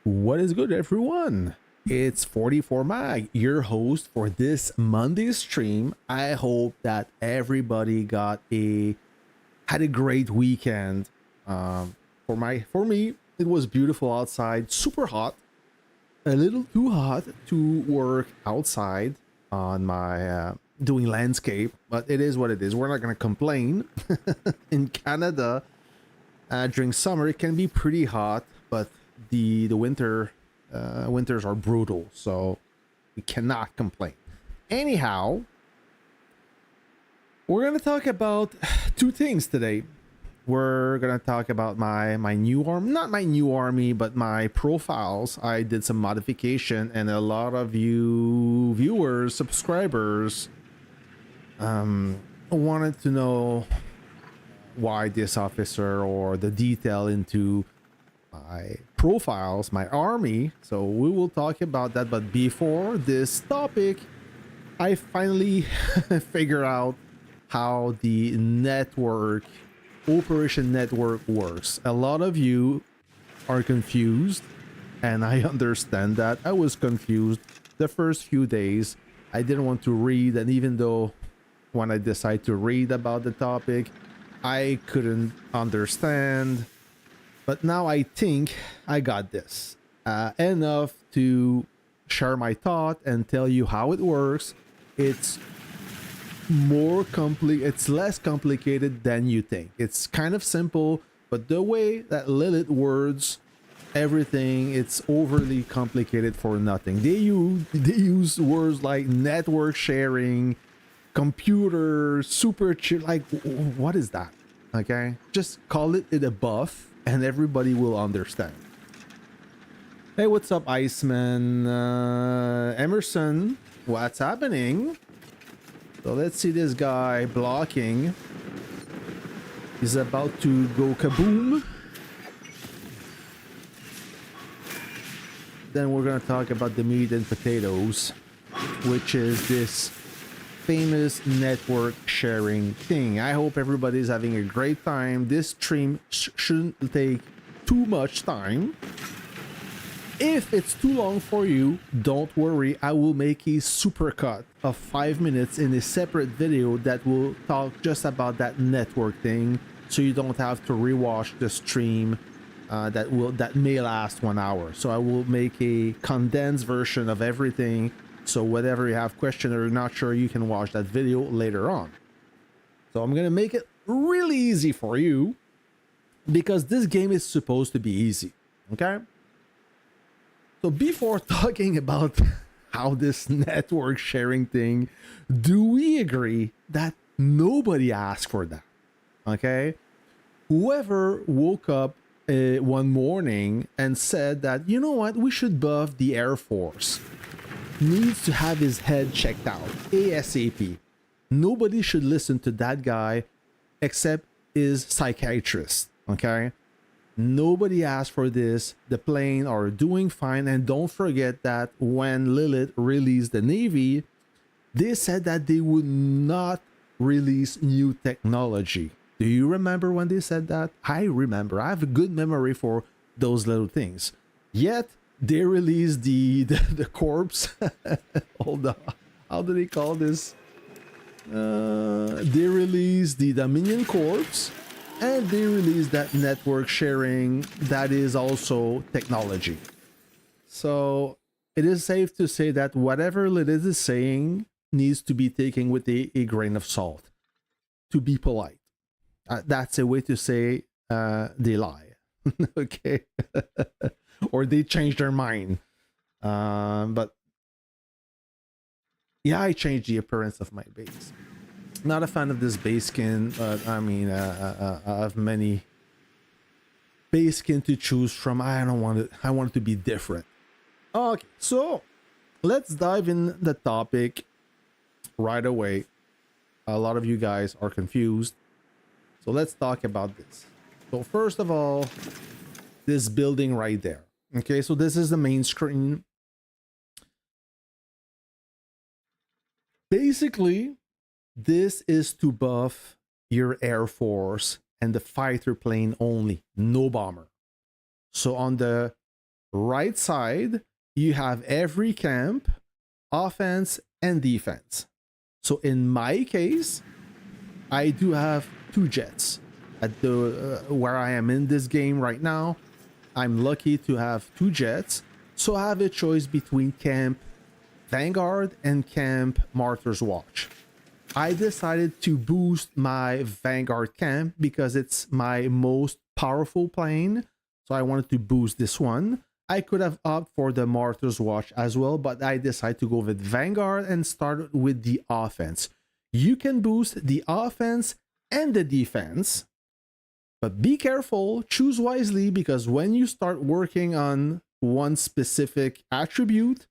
What is good, everyone? It's 44 Mag, your host for this Monday stream. I hope that everybody had a great weekend. For me, it was beautiful outside, super hot, a little too hot to work outside on my doing landscape, but it is what it is. We're not gonna complain. In Canada, during summer, it can be pretty hot, but the winters are brutal, so we cannot complain. Anyhow, we're gonna talk about two things today. We're gonna talk about my new army, not my new army, but my profiles. I did some modification, and a lot of you viewers, subscribers, wanted to know why this officer or the detail into my profiles, my army. So we will talk about that. But before this topic, I finally figure out how the operation network works. A lot of you are confused, and I understand that. I was confused the first few days. I didn't want to read, and even though when I decided to read about the topic, I couldn't understand. But now I think I got this enough to share my thought and tell you how it works. It's it's less complicated than you think. It's kind of simple, but the way that Lilith words everything, it's overly complicated for nothing. They use words like network sharing, computer, super chip. Like, what is that? Okay, just call it a buff and everybody will understand. Hey, what's up, Iceman? Emerson, what's happening? So let's see this guy blocking. He's about to go kaboom. Then we're gonna talk about the meat and potatoes, which is this famous network sharing thing. I hope everybody's having a great time. This stream shouldn't take too much time. If it's too long for you, don't worry. I will make a supercut of 5 minutes in a separate video that will talk just about that network thing, so you don't have to rewatch the stream that may last 1 hour. So I will make a condensed version of everything. So whatever you have question or you're not sure, you can watch that video later on. So I'm gonna make it really easy for you because this game is supposed to be easy, okay? So before talking about how this network sharing thing, do we agree that nobody asked for that, okay? Whoever woke up one morning and said that, you know what, we should buff the Air Force, needs to have his head checked out ASAP. Nobody should listen to that guy except his psychiatrist, okay? Nobody asked for this. The plane are doing fine. And don't forget that when Lilith released the Navy, they said that they would not release new technology. Do you remember when they said that? I remember. I have a good memory for those little things. Yet they released the corpse. Hold on. How do they call this? They released the Dominion Corps, and they released that network sharing that is also technology. So it is safe to say that whatever Lilith is saying needs to be taken with a grain of salt, to be polite. That's a way to say they lie. Okay. Or they change their mind. But yeah, I changed the appearance of my base. Not a fan of this base skin, but I mean, I have many base skin to choose from. I don't want it. I want it to be different. Okay, so let's dive in the topic right away. A lot of you guys are confused, so let's talk about this. So first of all, this building right there. Okay, so this is the main screen. Basically, this is to buff your Air Force and the fighter plane only, no bomber. So on the right side, you have every camp, offense and defense. So in my case, I do have 2 jets at the where I am in this game right now. I'm lucky to have 2 jets, so I have a choice between Camp Vanguard and Camp Martyr's Watch. I decided to boost my Vanguard camp because it's my most powerful plane, so I wanted to boost this one. I could have opted for the Martyr's Watch as well, but I decided to go with Vanguard and start with the offense. You can boost the offense and the defense, but be careful, choose wisely, because when you start working on one specific attribute,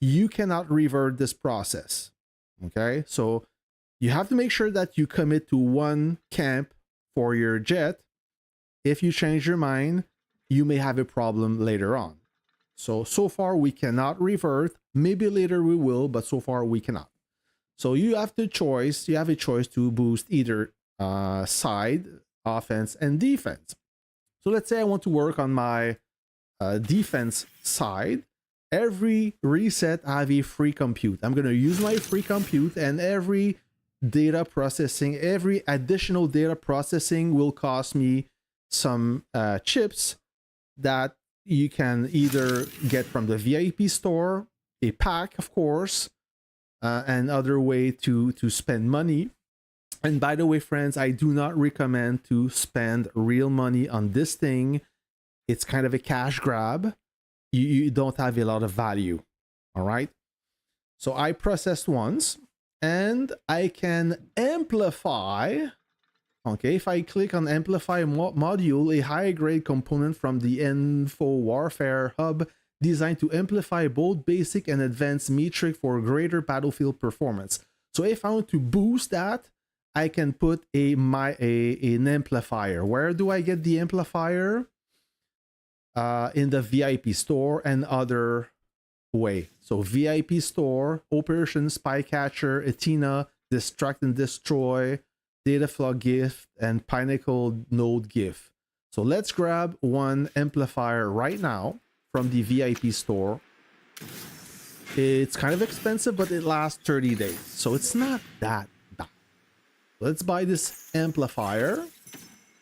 you cannot revert this process. Okay, so you have to make sure that you commit to one camp for your jet. If you change your mind, you may have a problem later on. So far we cannot revert. Maybe later we will, but so far we cannot. So you have a choice to boost either side, offense and defense. So let's say I want to work on my defense side. Every reset I have a free compute. I'm going to use my free compute, and every data processing, every additional data processing will cost me some chips that you can either get from the VIP store, a pack, of course, and other way to spend money. And by the way, friends, I do not recommend to spend real money on this thing. It's kind of a cash grab. You don't have a lot of value. All right. So I processed once, and I can amplify. Okay, if I click on amplify module, a high grade component from the Info Warfare Hub designed to amplify both basic and advanced metric for greater battlefield performance. So if I want to boost that, I can put an amplifier. Where do I get the amplifier? In the VIP store and other way. So VIP store, Operation Spycatcher, Athena, Distract and Destroy, Dataflog gift, and Pinnacle node gift. So let's grab one amplifier right now from the VIP store. It's kind of expensive, but it lasts 30 days. So it's not that bad. Let's buy this amplifier.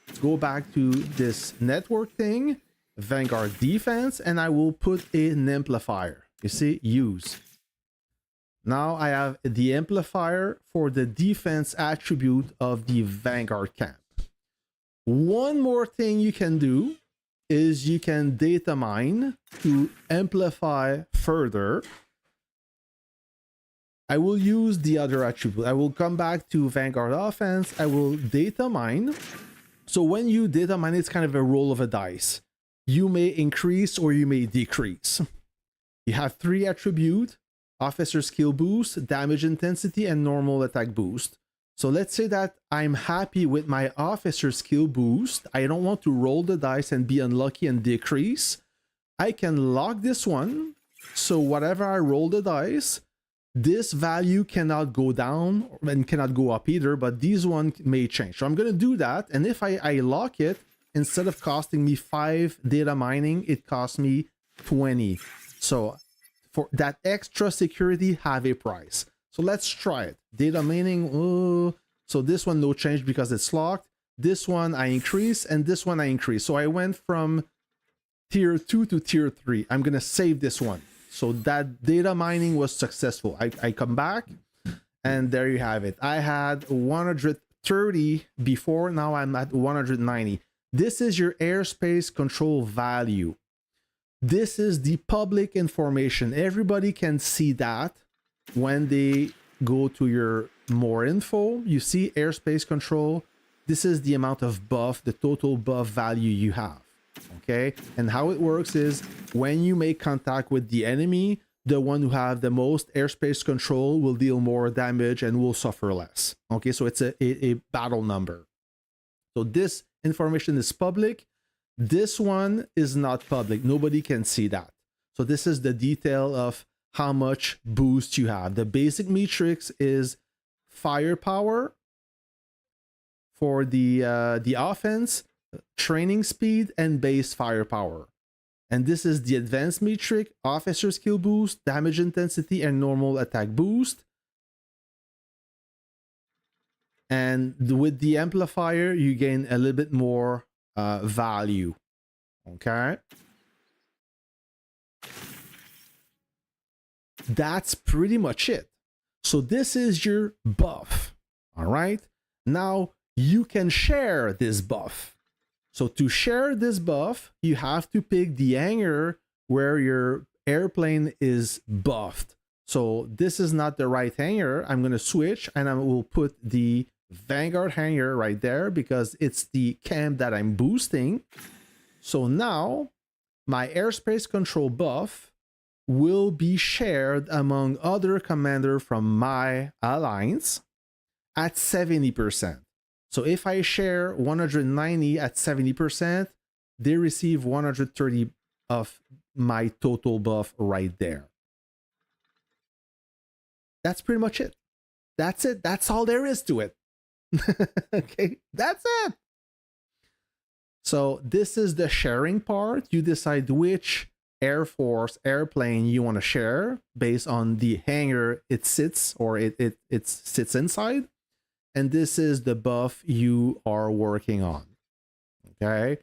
Let's go back to this network thing, Vanguard defense, and I will put an amplifier. You see, use. Now I have the amplifier for the defense attribute of the Vanguard camp. One more thing you can do is you can data mine to amplify further. I will use the other attribute. I will come back to Vanguard offense. I will data mine. So when you data mine, it's kind of a roll of a dice. You may increase or you may decrease. You have 3 attributes: officer skill boost, damage intensity, and normal attack boost. So let's say that I'm happy with my officer skill boost. I don't want to roll the dice and be unlucky and decrease. I can lock this one. So whatever I roll the dice, this value cannot go down and cannot go up either, but these one may change. So I'm going to do that. And if I lock it, instead of costing me 5 data mining, it costs me 20. So for that extra security, have a price. So let's try it. Data mining. So this one, no change because it's locked. This one I increase, and this one I increase. So I went from tier 2 to tier 3. I'm going to save this one. So that data mining was successful. I come back, and there you have it. I had 130 before. Now I'm at 190. This is your airspace control value. This is the public information. Everybody can see that when they go to your more info. You see airspace control. This is the amount of buff, the total buff value you have. Okay, and how it works is when you make contact with the enemy, the one who have the most airspace control will deal more damage and will suffer less. Okay, so it's a battle number. So this information is public. This one is not public. Nobody can see that. So this is the detail of how much boost you have. The basic matrix is firepower for the offense, training speed, and base firepower. And this is the advanced matrix, officer skill boost, damage intensity, and normal attack boost. And with the amplifier, you gain a little bit more value. Okay. That's pretty much it. So this is your buff. All right. Now you can share this buff. So to share this buff, you have to pick the hangar where your airplane is buffed. So this is not the right hangar. I'm going to switch and I will put the Vanguard hangar right there because it's the camp that I'm boosting. So now my airspace control buff will be shared among other commanders from my alliance at 70%. So if I share 190 at 70%, they receive 130 of my total buff right there. That's pretty much it. That's it. That's all there is to it. Okay, that's it. So this is the sharing part. You decide which Air Force airplane you want to share based on the hangar it sits or it sits inside. And this is the buff you are working on. Okay.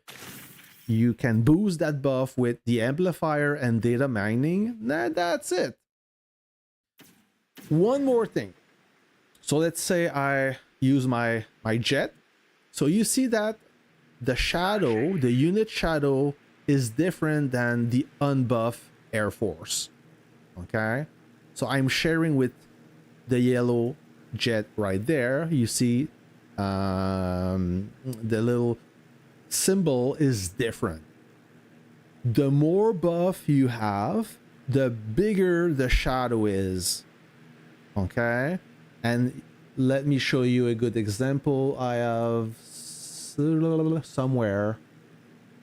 You can boost that buff with the amplifier and data mining. That's it. One more thing. So let's say I use my jet. So you see that the shadow, the unit shadow is different than the unbuff Air Force. Okay. So I'm sharing with the yellow jet right there. You see the little symbol is different. The more buff you have, the bigger the shadow is. Okay. And let me show you a good example. I have somewhere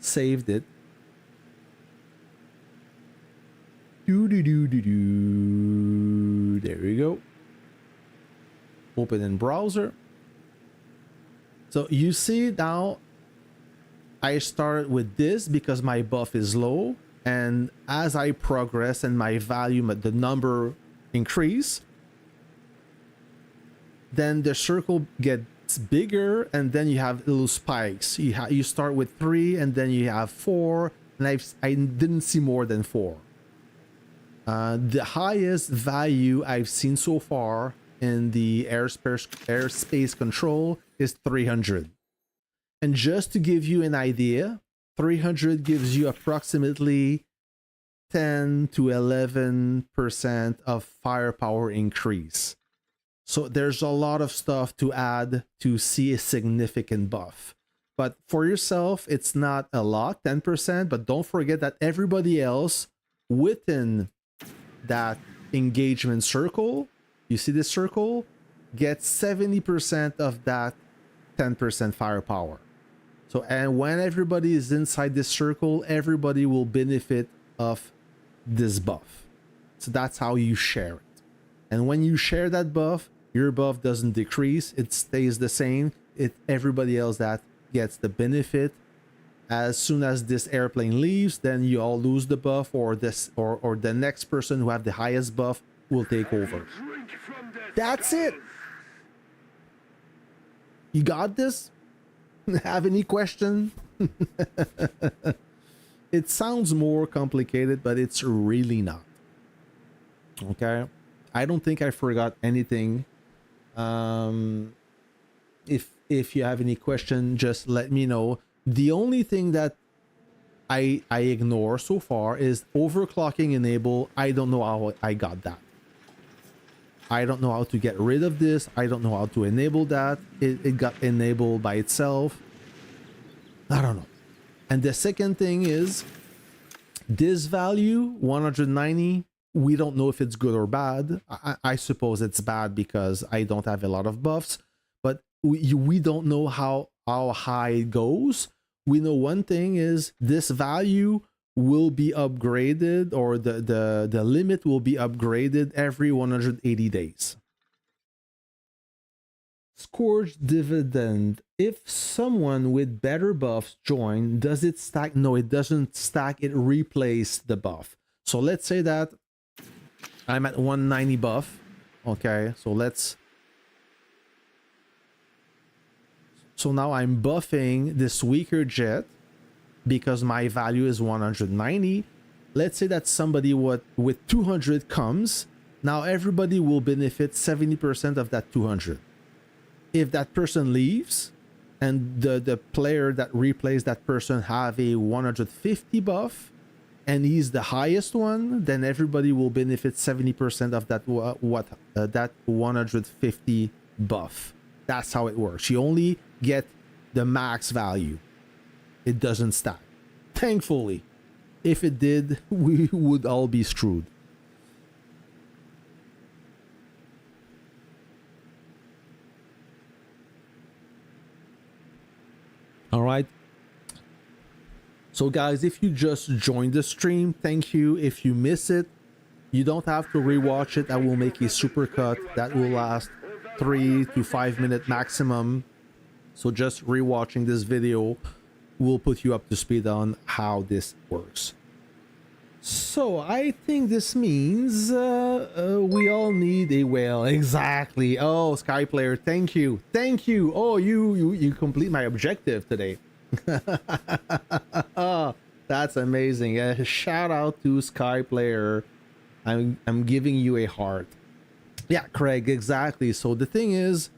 saved it. There we go. Open in browser. So you see now I started with this because my buff is low, and as I progress and my value, the number increase, then the circle gets bigger, and then you have little spikes. You start with 3 and then you have 4, and I didn't see more than 4. The highest value I've seen so far in the airspace control is 300. And just to give you an idea, 300 gives you approximately 10 to 11% of firepower increase. So there's a lot of stuff to add to see a significant buff. But for yourself, it's not a lot, 10%, but don't forget that everybody else within that engagement circle, you see this circle, gets 70% of that 10% firepower. So, and when everybody is inside this circle, everybody will benefit of this buff. So that's how you share it. And when you share that buff, your buff doesn't decrease, it stays the same. Everybody else that gets the benefit. As soon as this airplane leaves, then you all lose the buff, or the next person who have the highest buff will take over. That's it. You got this? Have any question? It sounds more complicated, but it's really not. Okay, I don't think I forgot anything. If you have any question, just let me know. The only thing that I ignore so far is overclocking enable. I don't know how I got that. I don't know how to get rid of this. I don't know how to enable that. It got enabled by itself. I don't know. And the second thing is this value 190. We don't know if it's good or bad. I suppose it's bad because I don't have a lot of buffs, but we don't know how high it goes. We know one thing is this value will be upgraded, or the limit will be upgraded every 180 days. It's Scourge Dividend. If someone with better buffs join, does it stack? No, it doesn't stack. It replaces the buff. So let's say that I'm at 190 buff. Okay, so now I'm buffing this weaker jet because my value is 190. Let's say that somebody with 200 comes. Now everybody will benefit 70% of that 200. If that person leaves and the player that replaced that person have a 150 buff and he's the highest one, then everybody will benefit 70% of that that 150 buff. That's how it works. You only get the max value. It doesn't stack. Thankfully, if it did, we would all be screwed. All right. So guys, if you just joined the stream, thank you. If you miss it, you don't have to rewatch it. I will make a supercut that will last 3 to 5 minute maximum. So just rewatching this video will put you up to speed on how this works. So I think this means we all need a whale. Exactly. Oh, Sky Player, thank you. Thank you. Oh, you complete my objective today. Oh, that's amazing. Shout out to Sky Player. I'm giving you a heart. Yeah, Craig, exactly. So the thing is,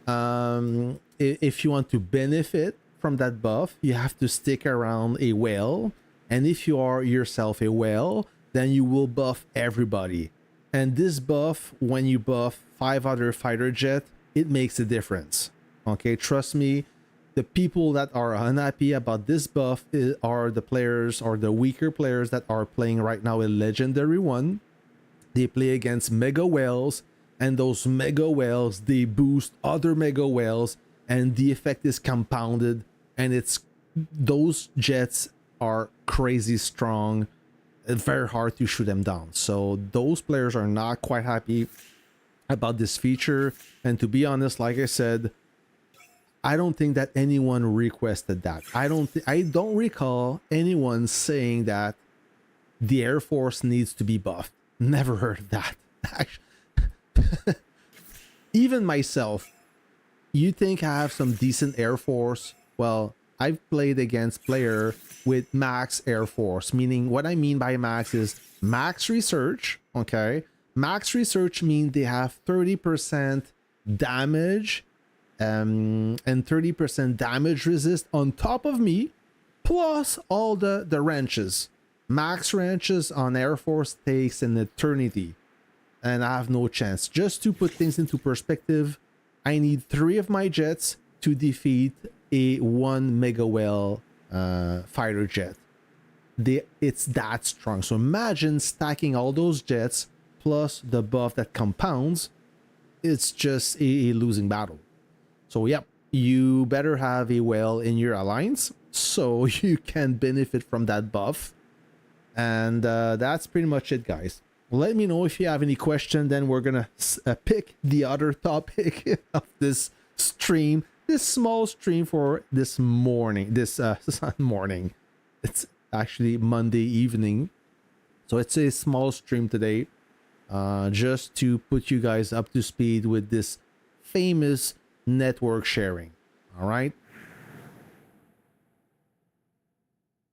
if you want to benefit from that buff, you have to stick around a whale. And if you are yourself a whale, then you will buff everybody. And this buff, when you buff 5 other fighter jet, it makes a difference. Okay, trust me. The people that are unhappy about this buff are the players or the weaker players that are playing right now a legendary one. They play against mega whales, and those mega whales, they boost other mega whales, and the effect is compounded, and those jets are crazy strong. It's very hard to shoot them down. So those players are not quite happy about this feature. And to be honest, like I said, I don't think that anyone requested that. I don't recall anyone saying that the Air Force needs to be buffed. Never heard of that. Even myself, you think I have some decent Air Force? Well, I've played against player with max Air Force, meaning what I mean by max is max research. Okay, max research means they have 30% damage and 30% damage resist on top of me, plus all the wrenches. Max wrenches on Air Force takes an eternity, and I have no chance. Just to put things into perspective, I need 3 of my jets to defeat a 1 mega whale fighter jet. It's that strong. So imagine stacking all those jets plus the buff that compounds. It's just a losing battle. So yep, you better have a whale in your alliance so you can benefit from that buff. And that's pretty much it, guys. Let me know if you have any question. Then we're gonna pick the other topic of this stream. This small stream for this morning, this morning. It's actually Monday evening, so it's a small stream today, just to put you guys up to speed with this famous network sharing. All right.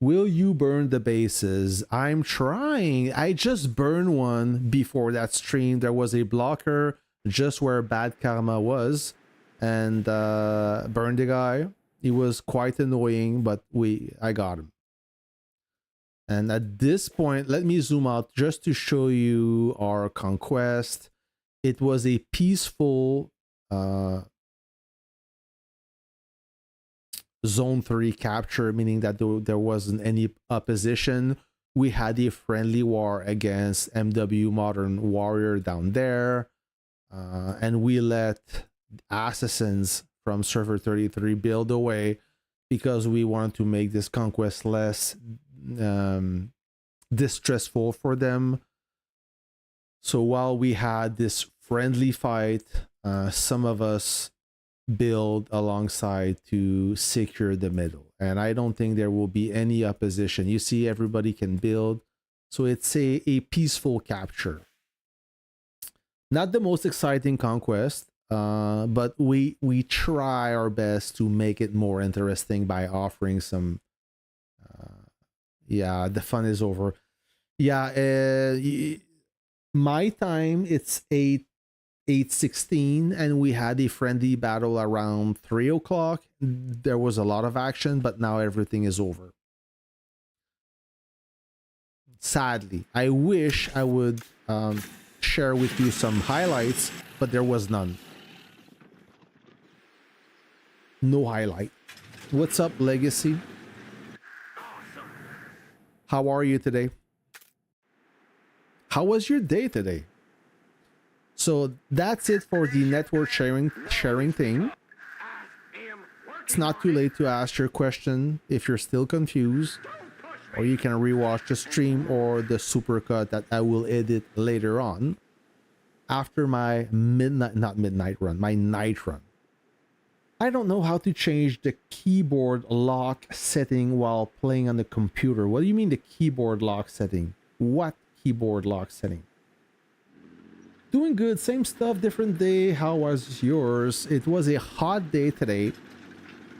Will you burn the bases? I'm trying. I just burned one before that stream. There was a blocker just where Bad Karma was, and burned the guy. It was quite annoying, but I got him. And at this point, let me zoom out just to show you our conquest. It was a peaceful zone 3 capture, meaning that there wasn't any opposition. We had a friendly war against MW Modern Warrior down there, and we let assassins from server 33 build away because we wanted to make this conquest less distressful for them. So while we had this friendly fight, some of us build alongside to secure the middle. And I don't think there will be any opposition. You see, everybody can build. So it's a peaceful capture. Not the most exciting conquest, but we try our best to make it more interesting by offering some. Yeah, the fun is over. Yeah, my time it's 8:16, and we had a friendly battle around 3 o'clock. There was a lot of action, but now everything is over. Sadly, I wish I would share with you some highlights, but there was none. No highlight. What's up, Legacy? How are you today? How was your day today? So that's it for the network sharing thing. It's not too late to ask your question if you're still confused, or you can rewatch the stream or the supercut that I will edit later on after my my night run. I don't know how to change the keyboard lock setting while playing on the computer. What do you mean the keyboard lock setting? What keyboard lock setting? Doing good, same stuff, different day. How was yours? It was a hot day today.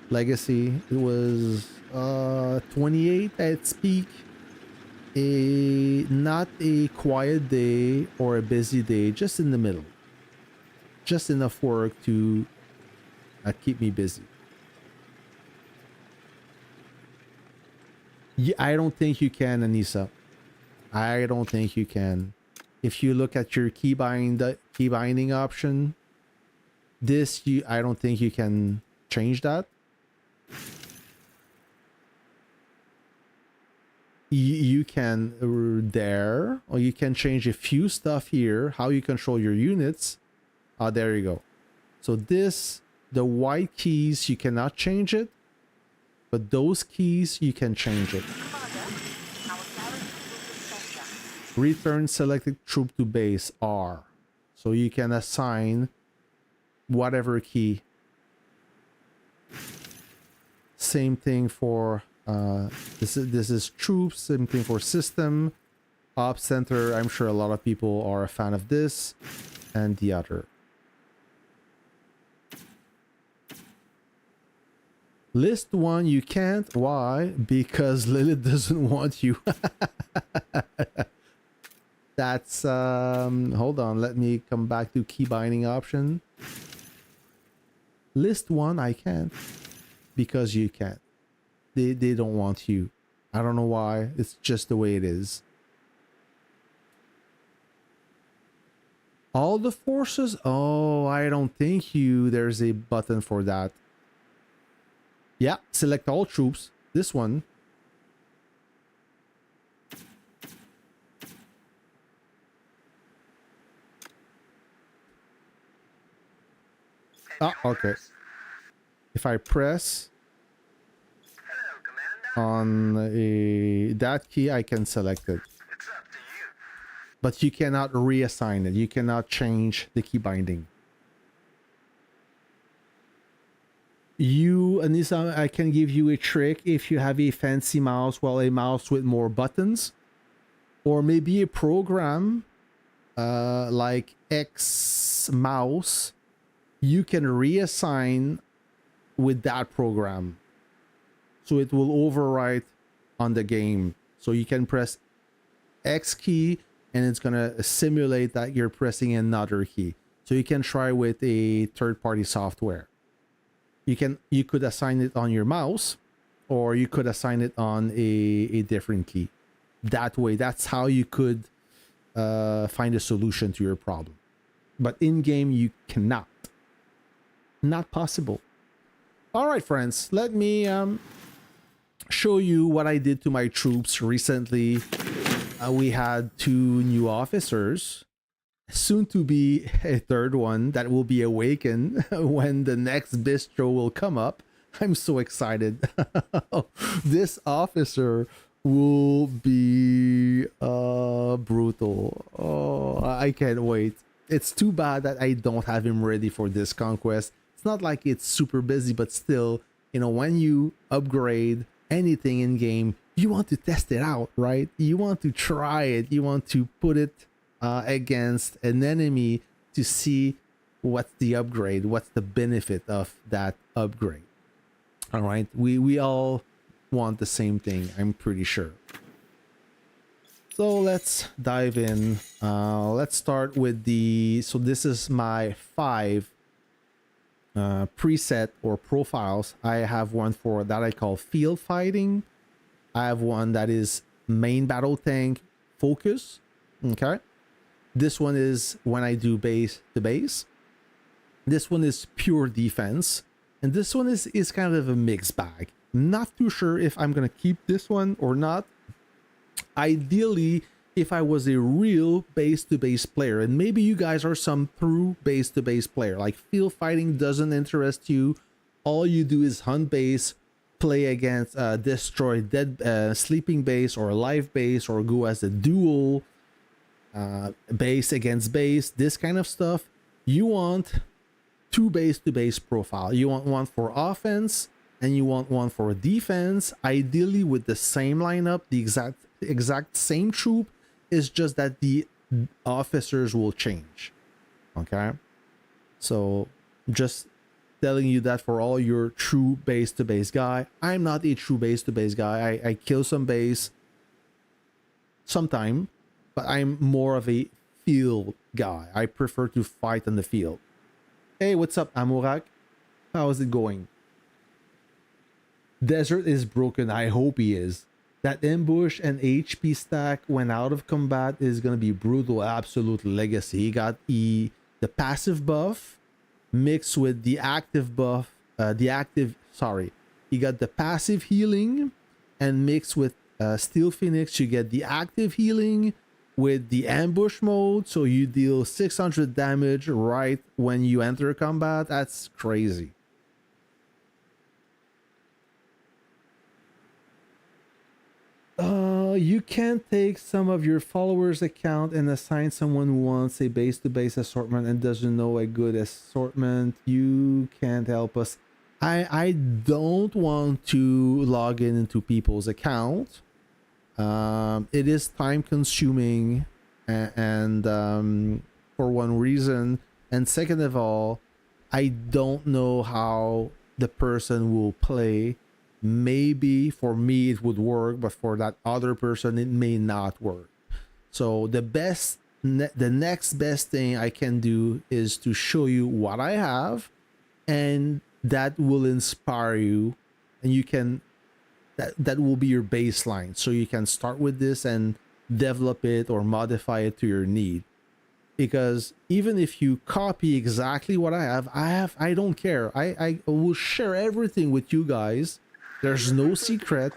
Legacy. It was 28 at its peak. Not a quiet day or a busy day, just in the middle. Just enough work to keep me busy. Yeah, I don't think you can, Anissa. I don't think you can. If you look at your keybinding option, I don't think you can change that. You can there, or you can change a few stuff here, how you control your units. There you go. So this, the white keys, you cannot change it, but those keys, you can change it. Return selected troop to base, R. So you can assign whatever key. Same thing for this is troops. Same thing for system, op center. I'm sure a lot of people are a fan of this, and the other. List one you can't. Why? Because Lilith doesn't want you. That's hold on, let me come back to key binding option. List one I can't, because you can't. They don't want you. I don't know why. It's just the way it is. All the forces? Oh, I don't think there's a button for that. Yeah, select all troops. This one. Ah, okay. If I press on that key, I can select it. But you cannot reassign it. You cannot change the key binding. Anissa, I can give you a trick if you have a fancy mouse, well, a mouse with more buttons, or maybe a program like X mouse. You can reassign with that program, so it will overwrite on the game. So you can press X key and it's gonna simulate that you're pressing another key. So you can try with a third-party software. You could assign it on your mouse, or you could assign it on a different key. That way, that's how you could find a solution to your problem. But in game, you cannot. Not possible. All right, friends, let me show you what I did to my troops recently. We had 2 new officers, soon to be a third one that will be awakened when the next bistro will come up. I'm so excited. This officer will be brutal. Oh, I can't wait. It's too bad that I don't have him ready for this conquest. It's not like it's super busy, but still, you know, when you upgrade anything in game, you want to test it out, right? You want to try it. You want to put it against an enemy to see what's the upgrade, what's the benefit of that upgrade. All right, we all want the same thing, I'm pretty sure. So let's dive in. Let's start with so this is my 5 preset or profiles. I have one for that I call field fighting. I have one that is main battle tank focus. Okay. This one is when I do base to base. This one is pure defense. And this one is kind of a mixed bag. Not too sure if I'm going to keep this one or not. Ideally, if I was a real base-to-base player, and maybe you guys are some true base-to-base player, like field fighting doesn't interest you, all you do is hunt base, play against destroy dead sleeping base or live base, or go as a duel base against base, this kind of stuff. You want 2 base-to-base profile. You want one for offense and you want one for defense, ideally with the same lineup, the exact same troop. Is just that the officers will change. Okay, so just telling you that for all your true base-to-base guy. I'm not a true base-to-base guy. I kill some base sometime, but I'm more of a field guy. I prefer to fight on the field. Hey, what's up, Amurak? How is it going? Desert is broken. I hope he is. That ambush and HP stack when out of combat is going to be brutal. Absolute legacy. He got the passive buff mixed with the active buff. He got the passive healing and mixed with Steel Phoenix. You get the active healing with the ambush mode. So you deal 600 damage right when you enter combat. That's crazy. You can't take some of your followers' account and assign someone who wants a base-to-base assortment and doesn't know a good assortment. You can't help us. I don't want to log into people's account. It is time consuming and for one reason, and second of all, I don't know how the person will play. Maybe for me it would work, but for that other person it may not work. So the next best thing I can do is to show you what I have, and that will inspire you, and you can that will be your baseline, so you can start with this and develop it or modify it to your need. Because even if you copy exactly what I have, I don't care. I will share everything with you guys. There's no secret,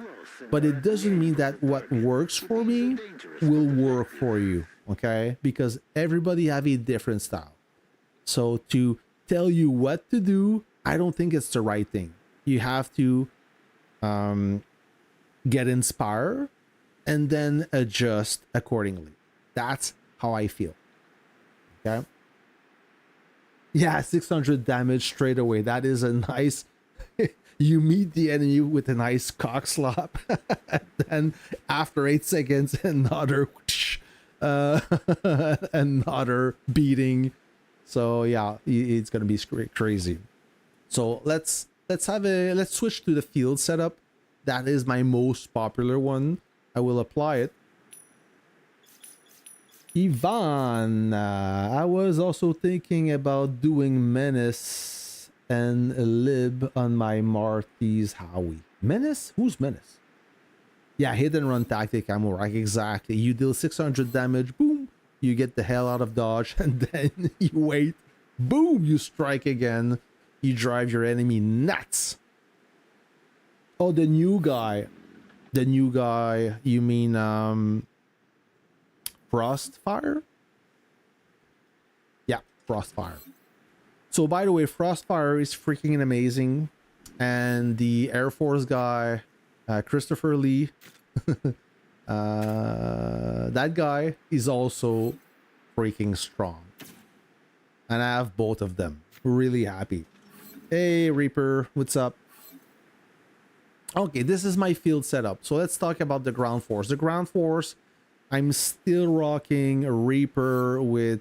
but it doesn't mean that what works for me will work for you, okay? Because everybody have a different style. So to tell you what to do, I don't think it's the right thing. You have to get inspired and then adjust accordingly. That's how I feel, okay? Yeah, 600 damage straight away. That is a nice... You meet the enemy with a nice cock slap, and then after 8 seconds, another another beating. So yeah, it's gonna be crazy. So let's switch to the field setup. That is my most popular one. I will apply it. Ivan, I was also thinking about doing Menace and a lib on my Marty's Howie. Menace? Who's Menace? Yeah, hit and run tactic, Amurak. Exactly. You deal 600 damage, boom, you get the hell out of dodge, and then you wait, boom, you strike again. You drive your enemy nuts. Oh, the new guy. The new guy, you mean Frostfire? Yeah, Frostfire. So by the way, Frostfire is freaking amazing, and the Air Force guy, Christopher Lee, that guy is also freaking strong, and I have both of them. Really happy. Hey, Reaper, what's up? Okay, this is my field setup. So let's talk about the ground force. The ground force, I'm still rocking a Reaper with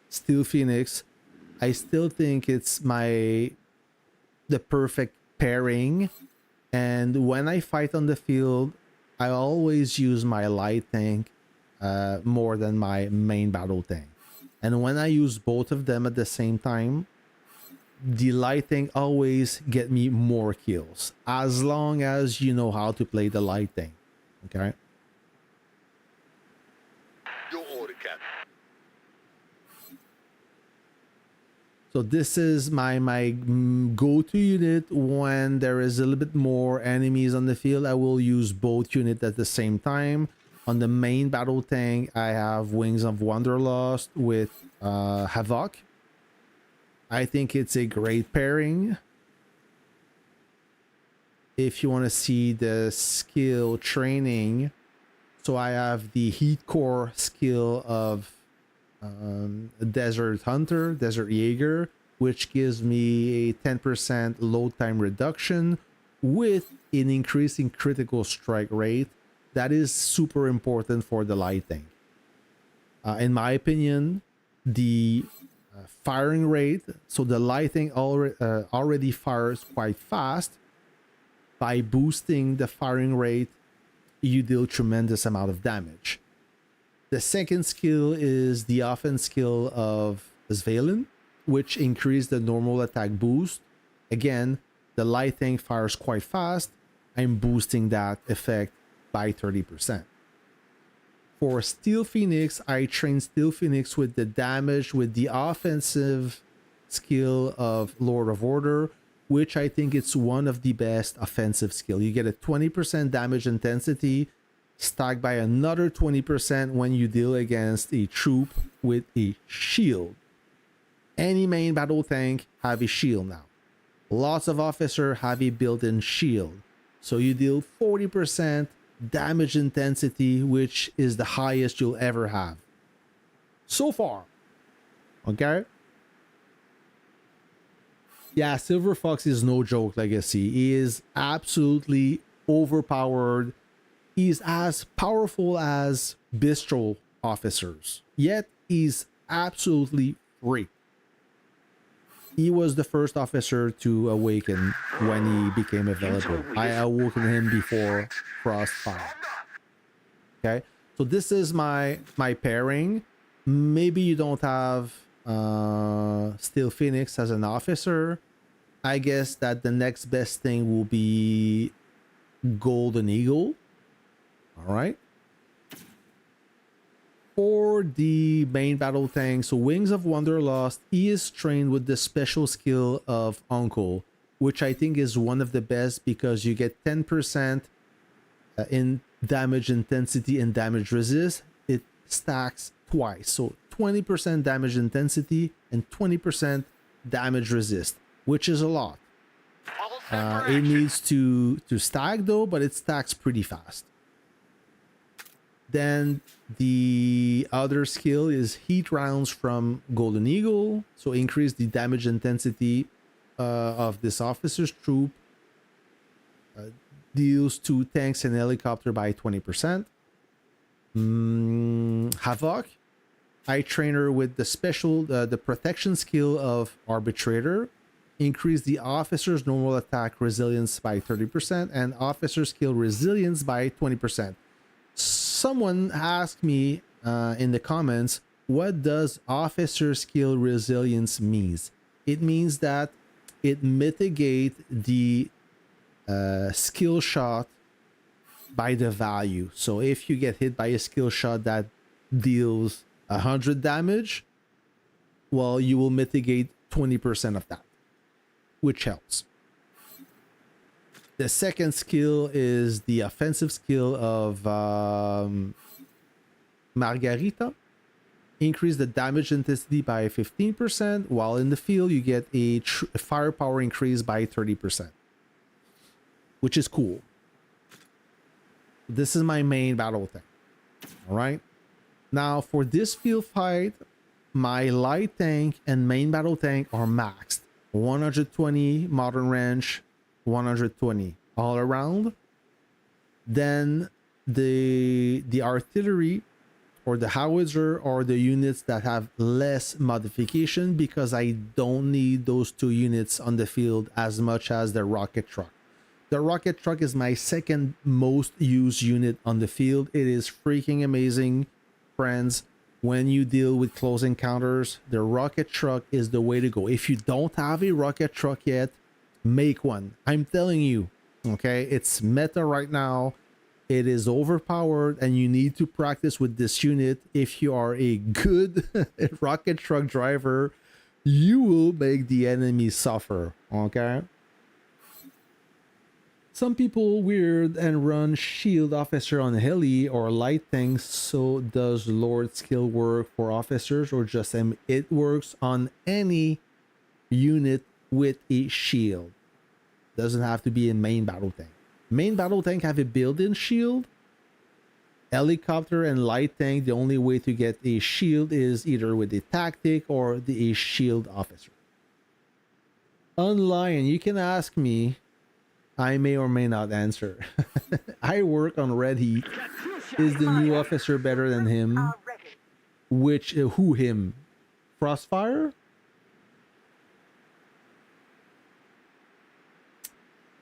Steel Phoenix. I still think it's the perfect pairing. And when I fight on the field, I always use my light tank more than my main battle tank. And when I use both of them at the same time, the light tank always get me more kills, as long as you know how to play the light tank. Okay. Your order, Captain. So this is my go-to unit when there is a little bit more enemies on the field. I will use both units at the same time. On the main battle tank, I have Wings of Wanderlust with Havoc. I think it's a great pairing. If you want to see the skill training, so I have the Heat Core skill of Desert Hunter, Desert Jaeger, which gives me a 10% load time reduction with an increasing critical strike rate. That is super important for the light tank. In my opinion, the firing rate, so the light tank already fires quite fast. By boosting the firing rate, you deal tremendous amount of damage. The second skill is the offense skill of Valiant, which increases the normal attack boost. Again, the light tank fires quite fast. I'm boosting that effect by 30%. For Steel Phoenix, I train Steel Phoenix with the damage with the offensive skill of Lord of Order, which I think it's one of the best offensive skill. You get a 20% damage intensity stacked by another 20% when you deal against a troop with a shield. Any main battle tank have a shield now. Lots of officers have a built-in shield. So you deal 40% damage intensity, which is the highest you'll ever have so far. Okay? Yeah, Silver Fox is no joke, Legacy. He is absolutely overpowered. He's as powerful as Bistro officers, yet he's absolutely free. He was the first officer to awaken when he became available. I awoken him before Frostfire. Okay, so this is my pairing. Maybe you don't have Steel Phoenix as an officer. I guess that the next best thing will be Golden Eagle. All right. For the main battle tank, so Wings of Wanderlust, he is trained with the special skill of Uncle, which I think is one of the best because you get 10% in damage intensity and damage resist. It stacks twice, so 20% damage intensity and 20% damage resist, which is a lot. It needs to stack though, but it stacks pretty fast. Then the other skill is heat rounds from Golden Eagle, so increase the damage intensity of this officer's troop. Deals to tanks and helicopter by 20%. Havoc, I train her with the special the protection skill of Arbitrator. Increase the officer's normal attack resilience by 30% and officer skill resilience by 20%. Someone asked me in the comments, what does officer skill resilience means? It means that it mitigates the skill shot by the value. So if you get hit by a skill shot that deals 100 damage, well, you will mitigate 20% of that, which helps. The second skill is the offensive skill of Margarita. Increase the damage intensity by 15%, while in the field you get a firepower increase by 30%, which is cool. This is my main battle tank. All right. Now for this field fight, my light tank and main battle tank are maxed. 120 modern range, 120 all around. Then the artillery or the howitzer or the units that have less modification, because I don't need those two units on the field as much as the rocket truck. The rocket truck is my second most used unit on the field. It is freaking amazing, friends. When you deal with close encounters, the rocket truck is the way to go. If you don't have a rocket truck yet, make one. I'm telling you, okay? It's meta right now. It is overpowered, and you need to practice with this unit. If you are a good rocket truck driver, you will make the enemy suffer, okay? Some people weird and run shield officer on heli or light tanks. So does Lord skill work for officers or just them? It works on any unit with a shield. Doesn't have to be a main battle tank. Main battle tank have a built-in shield. Helicopter and light tank, the only way to get a shield is either with a tactic or a shield officer. Lion, you can ask me. I may or may not answer. I work on Red Heat. Is the new officer better than him? Which, who him? Frostfire?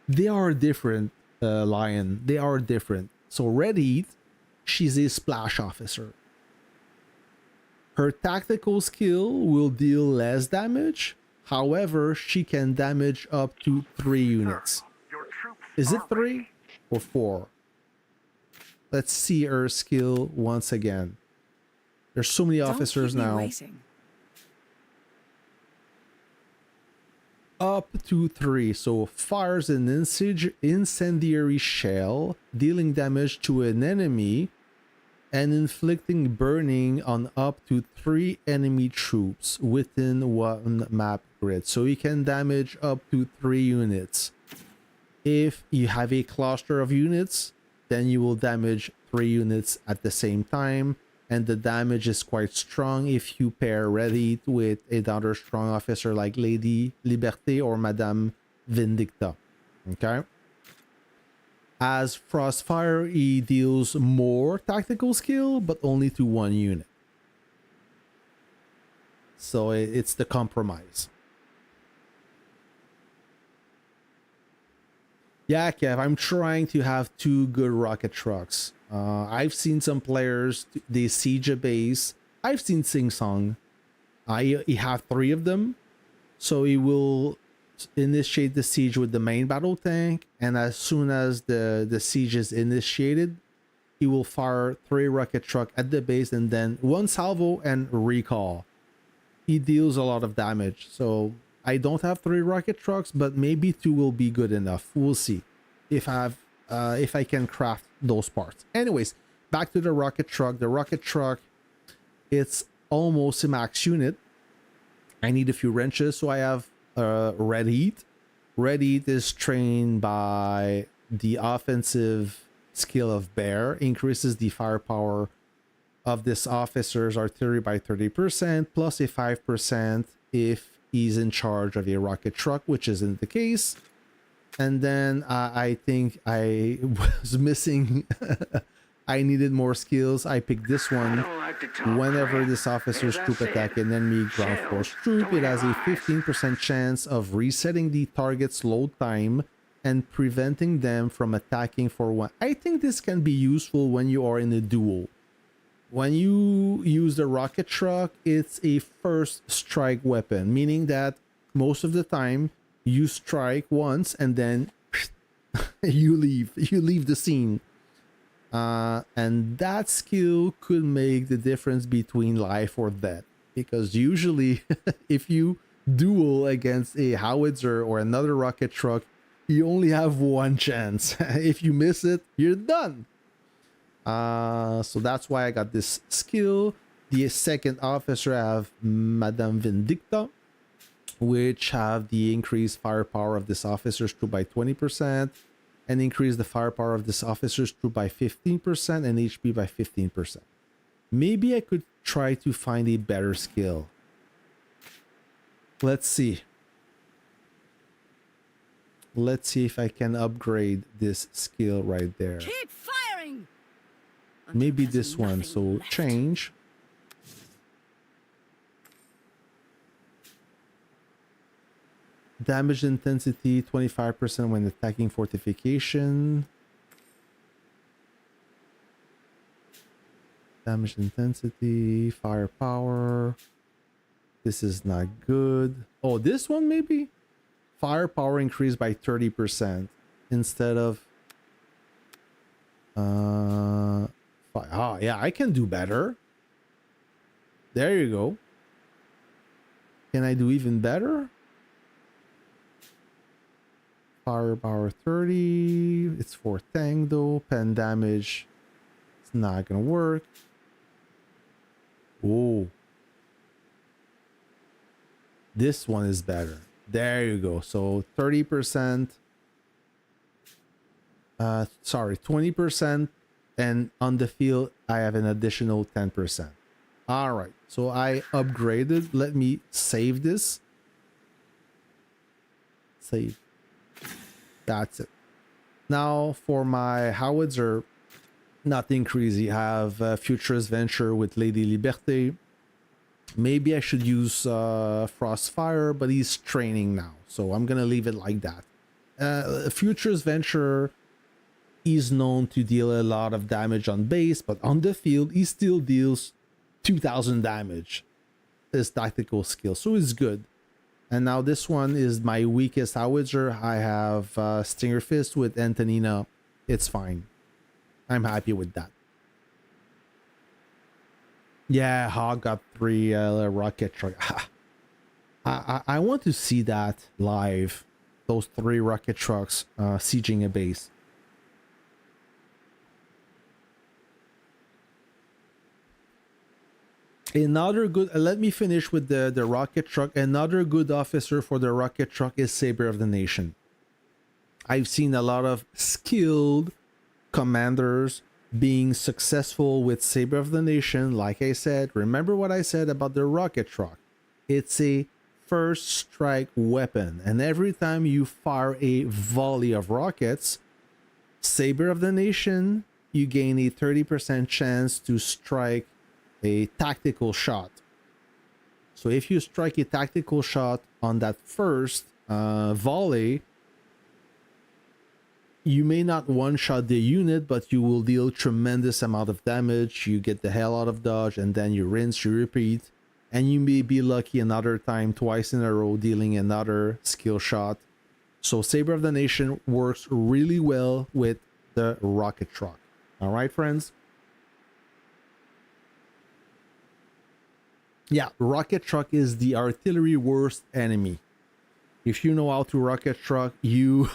They are different, Lion. They are different. So Red Heat, she's a splash officer. Her tactical skill will deal less damage. However, she can damage up to 3 units. Is it 3 or 4? Let's see her skill once again. There's so many officers now. Up to 3. So fires an incendiary shell, dealing damage to an enemy and inflicting burning on up to 3 enemy troops within one map grid. So you can damage up to 3 units. If you have a cluster of units, then you will damage 3 units at the same time, and the damage is quite strong if you pair Red Heat with another strong officer like Lady Liberté or Madame Vindicta. Okay? As Frostfire, he deals more tactical skill, but only to 1 unit. So it's the compromise. Yeah, Kev, I'm trying to have 2 good rocket trucks. I've seen some players, they siege a base. I've seen Sing Song. He have 3 of them. So he will initiate the siege with the main battle tank. And as soon as the siege is initiated, he will fire 3 rocket truck at the base and then 1 salvo and recall. He deals a lot of damage. So I don't have 3 rocket trucks, but maybe 2 will be good enough. We'll see if I can craft those parts. Anyways, back to the rocket truck. The rocket truck, it's almost a max unit. I need a few wrenches, so I have Red Heat. Red Heat is trained by the offensive skill of Bear, increases the firepower of this officer's artillery by 30%, plus a 5% if he's in charge of a rocket truck, which isn't the case. And then I think I was missing. I needed more skills. I picked this one. Whenever this officer's troop attack an enemy ground force troop, it has a 15% chance of resetting the target's load time and preventing them from attacking for 1. I think this can be useful when you are in a duel. When you use the rocket truck, it's a first strike weapon, meaning that most of the time you strike once and then you leave the scene. And that skill could make the difference between life or death, because usually if you duel against a howitzer or another rocket truck, you only have 1 chance. If you miss it, you're done. So that's why I got this skill. The second officer, I have Madame Vindicta, which have the increased firepower of this officer's troop by 20% and increase the firepower of this officer's troop by 15% and HP by 15%. Maybe I could try to find a better skill. Let's see. Let's see if I can upgrade this skill right there. Keep firing. Maybe There's this one. nothing So left. change. Damage intensity 25% when attacking fortification. Damage intensity, firepower. This is not good. Oh, this one maybe? Firepower increased by 30% instead of yeah, I can do better. There you go. Can I do even better? Firepower 30. It's for tank though. Pen damage. It's not gonna work. Oh. This one is better. There you go. So 30%. Sorry, 20%. And on the field, I have an additional 10%. All right. So I upgraded. Let me save this. Save. That's it. Now for my howitzer, nothing crazy. I have Futurist Venture with Lady Liberté. Maybe I should use Frostfire, but he's training now, so I'm gonna leave it like that. Futurist Venture is known to deal a lot of damage on base, but on the field he still deals 2000 damage. His tactical skill, so it's good. And now this one is my weakest howitzer. I have Stinger Fist with Antonina. It's fine. I'm happy with that. Yeah, Hog got 3 rocket truck. I want to see that live. Those 3 rocket trucks sieging a base. Another good, let me finish with the rocket truck. Another good officer for the rocket truck is Saber of the Nation. I've seen a lot of skilled commanders being successful with Saber of the Nation. Like I said, remember what I said about the rocket truck. It's a first strike weapon, and every time you fire a volley of rockets, Saber of the Nation, you gain a 30% chance to strike a tactical shot. So if you strike a tactical shot on that first volley, you may not one-shot the unit, but you will deal tremendous amount of damage. You get the hell out of dodge, and then you rinse, you repeat, and you may be lucky another time, twice in a row, dealing another skill shot. So Saber of the Nation works really well with the rocket truck. All right, friends? Yeah, rocket truck is the artillery worst enemy. If you know how to rocket truck, you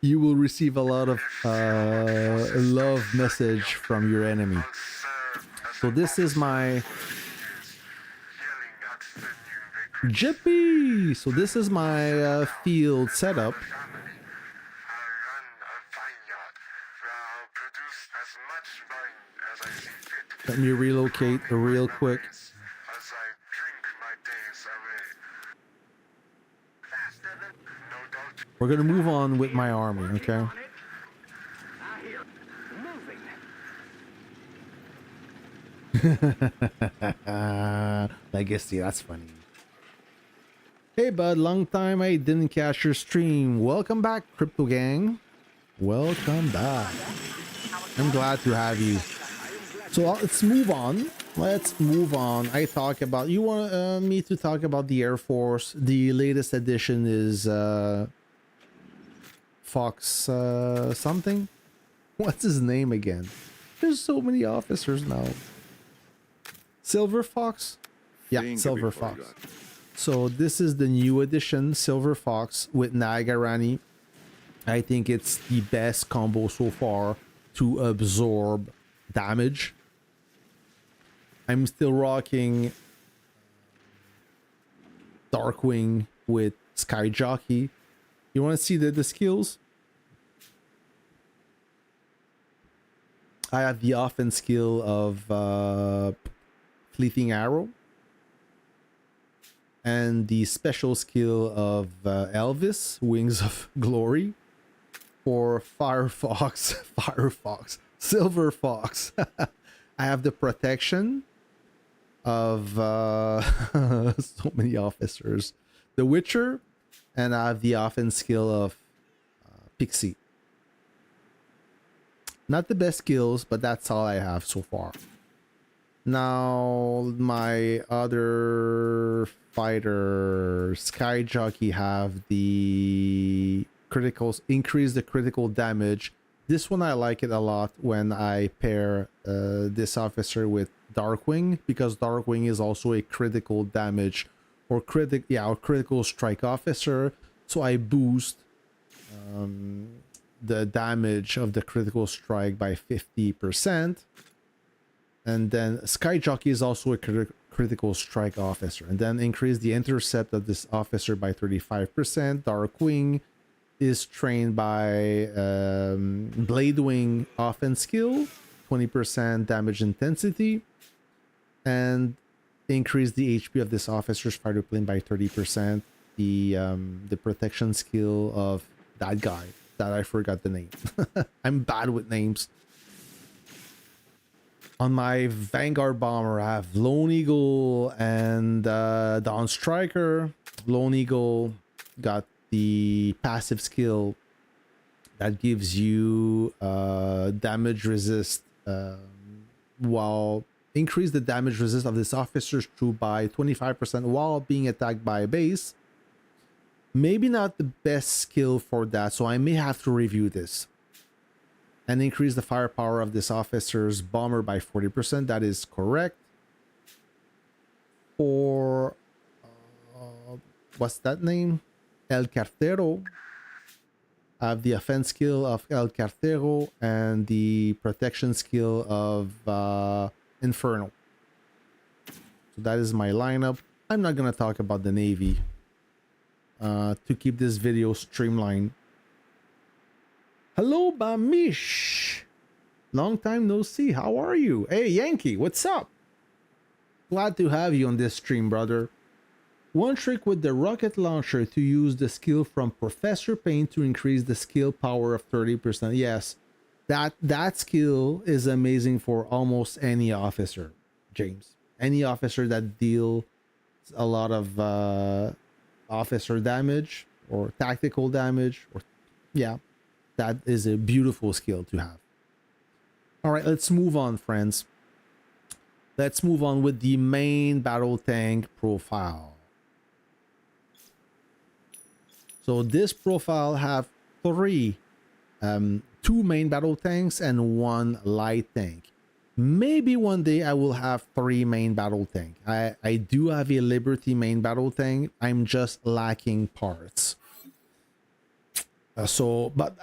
you will receive a lot of love message from your enemy. So this is my Jippy. So this is my field setup. Let me relocate real quick. We're gonna move on with my army, okay? Legacy, that's funny. Hey bud, long time I didn't catch your stream. Welcome back, Crypto Gang. Welcome back. I'm glad to have you. So let's move on. Let's move on. I talk about, you want me to talk about the Air Force. The latest edition is Fox something. What's his name again? There's so many officers now. Silver Fox? Yeah, Silver Fox. So this is the new edition, Silver Fox with Nagarani. I think it's the best combo so far to absorb damage. I'm still rocking Darkwing with Sky Jockey. You want to see the skills? I have the offense skill of Fleeting Arrow. and the special skill of Elvis, Wings of Glory, for Firefox, Firefox, Silver Fox. I have the protection of so many officers, The Witcher, and I have the offense skill of Pixie. Not the best skills, but that's all I have so far. Now my other fighter, Sky Jockey, have the criticals, increase the critical damage. This one I like it a lot when I pair this officer with Darkwing, because Darkwing is also a critical damage or critical strike officer. So I boost the damage of the critical strike by 50%. And then Sky Jockey is also a critical strike officer. And then increase the intercept of this officer by 35%. Darkwing is trained by Bladewing offense skill, 20% damage intensity. And increase the HP of this officer's fighter plane by 30%. The protection skill of that guy that I forgot the name. I'm bad with names. On my Vanguard bomber, I have Lone Eagle and Dawn Striker. Lone Eagle got the passive skill that gives you damage resist while increase the damage resist of this officer's troop by 25% while being attacked by a base. Maybe not the best skill for that, so I may have to review this. And increase the firepower of this officer's bomber by 40%. That is correct. For what's that name? El Cartero. I have the offense skill of El Cartero and the protection skill of Inferno. So that is my lineup. I'm not gonna talk about the Navy to keep this video streamlined. Hello, Bamish. Long time no see. How are you? Hey, Yankee, what's up? Glad to have you on this stream, brother. One trick with the rocket launcher to use the skill from Professor Payne to increase the skill power of 30%. Yes, that skill is amazing for almost any officer, James. Any officer that deals a lot of officer damage or tactical damage, or yeah, that is a beautiful skill to have. All right, let's move on, friends. Let's move on with the main battle tank profile. So this profile have two main battle tanks and one light tank. Maybe one day I will have 3 main battle tank. I do have a Liberty main battle tank. I'm just lacking parts. But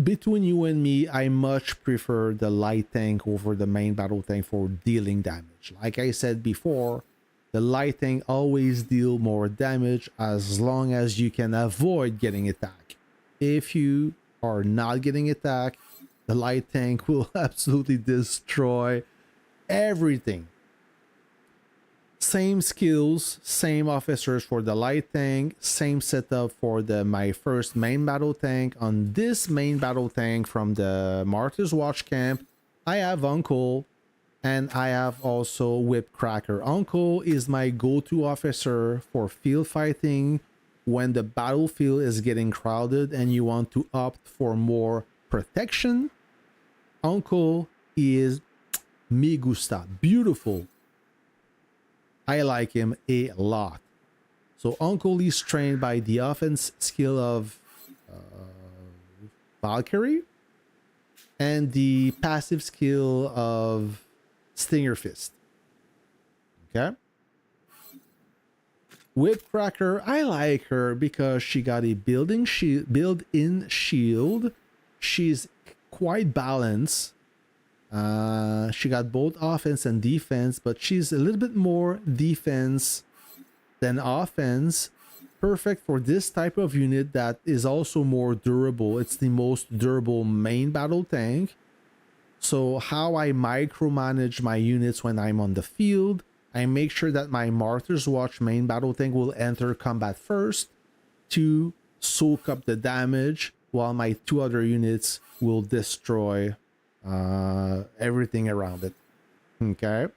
between you and me, I much prefer the light tank over the main battle tank for dealing damage. Like I said before, the light tank always deal more damage as long as you can avoid getting attacked. If you are not getting attacked, the light tank will absolutely destroy everything. Same skills, same officers for the light tank, same setup for my first main battle tank. On this main battle tank from the Martyr's Watch camp, I have Uncle and I have also Whip Cracker. Uncle is my go-to officer for field fighting when the battlefield is getting crowded and you want to opt for more protection. Uncle is me gusta, beautiful. I like him a lot. So Uncle is trained by the offense skill of Valkyrie and the passive skill of Stinger Fist. Okay. Whip Cracker, I like her because she got a built-in shield. She's quite balanced. She got both offense and defense, but she's a little bit more defense than offense. Perfect for this type of unit that is also more durable. It's the most durable main battle tank. So how I micromanage my units when I'm on the field, I make sure that my Martyr's Watch main battle tank will enter combat first to soak up the damage, while my 2 other units will destroy everything around it. Okay.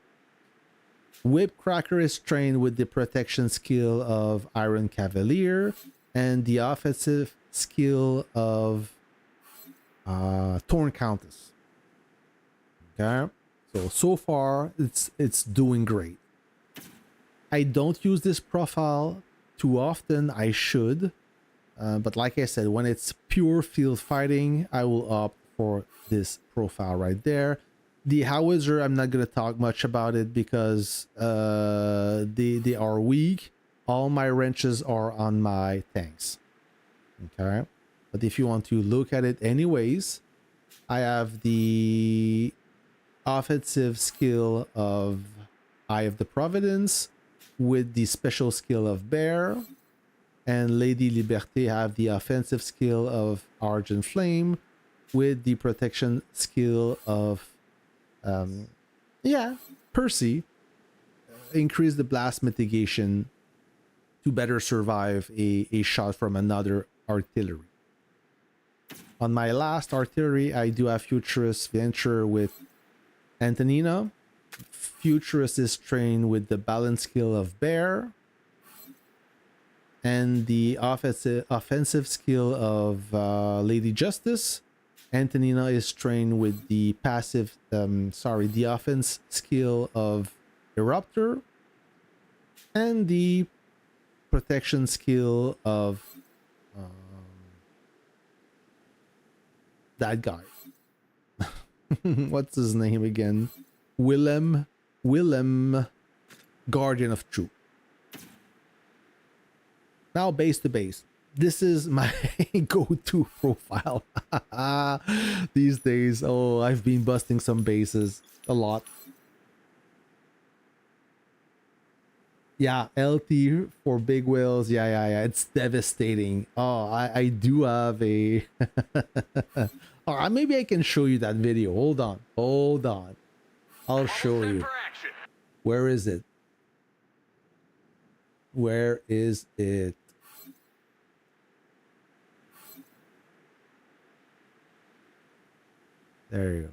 Whipcracker is trained with the protection skill of Iron Cavalier and the offensive skill of Torn Countess. Okay, so far it's doing great. I don't use this profile too often. I should, but like I said, when it's pure field fighting, I will opt for this profile right there. The howitzer, I'm not gonna talk much about it because they are weak. All my wrenches are on my tanks. Okay, but if you want to look at it anyways, I have the offensive skill of Eye of the Providence with the special skill of Bear, and Lady Liberté have the offensive skill of Argent Flame with the protection skill of Percy. Increase the blast mitigation to better survive a shot from another artillery. On my last artillery, I do have Futurist Venture with Antonina. Futurist is trained with the balance skill of Bear and the offensive skill of Lady Justice. Antonina is trained with the the offense skill of Eruptor and the protection skill of that guy. What's his name again? Willem, Guardian of Truth. Now base to base. This is my go-to profile these days. Oh, I've been busting some bases a lot. Yeah, LT for big whales. Yeah. It's devastating. Oh, I do have a... Oh, maybe I can show you that video. Hold on. I'll show you. Where is it? Where is it? There you go.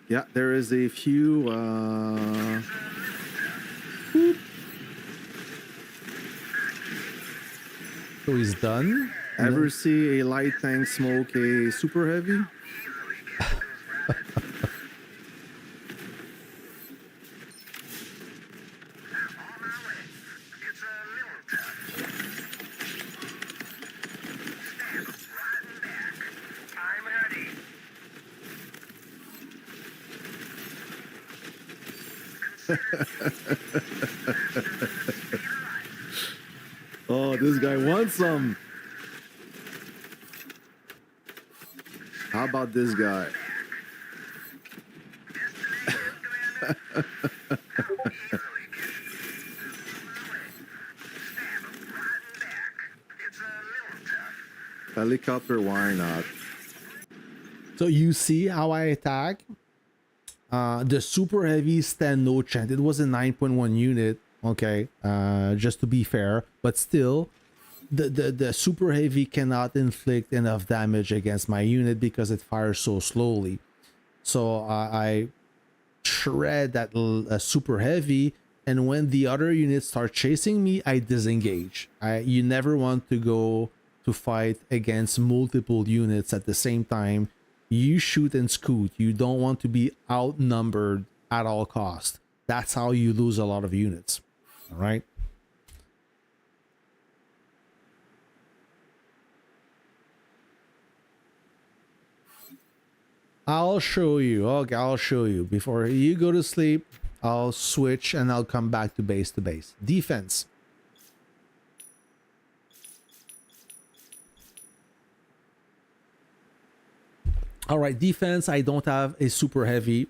Yeah, there is a few so he's done. Ever see a light tank smoke a super heavy? Oh, this guy wants some. How about this guy? Helicopter, why not? So you see how I attack? The super heavy stand no chance. It was a 9.1 unit, okay, just to be fair, but still the super heavy cannot inflict enough damage against my unit because it fires so slowly. So I shred that super heavy, and when the other units start chasing me, I disengage. You never want to go to fight against multiple units at the same time. You shoot and scoot. You don't want to be outnumbered at all costs. That's how you lose a lot of units. All right. I'll show you. Okay, I'll show you. Before you go to sleep, I'll switch and I'll come back to base. Defense. All right, defense, I don't have a super heavy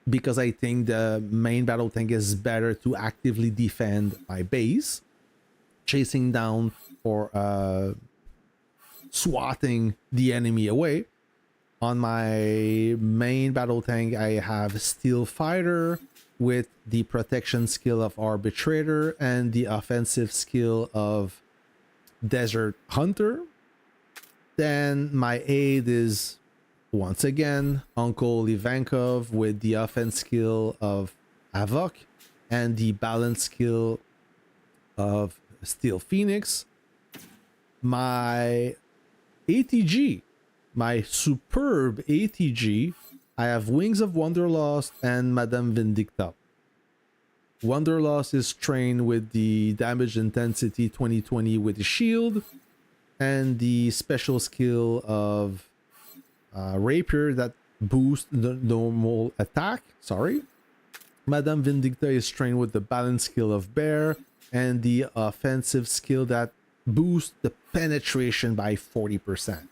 because I think the main battle tank is better to actively defend my base, chasing down or swatting the enemy away. On my main battle tank, I have Steel Fighter with the protection skill of Arbitrator and the offensive skill of Desert Hunter. Then my aide is once again Uncle Ivankov with the offense skill of Avok and the balance skill of Steel Phoenix. My ATG, my superb ATG, I have Wings of Wanderlust and Madame Vindicta. Wanderlust is trained with the damage intensity 2020 with the shield and the special skill of Rapier that boosts the normal attack. Sorry. Madame Vindicta is trained with the balance skill of Bear and the offensive skill that boosts the penetration by 40%.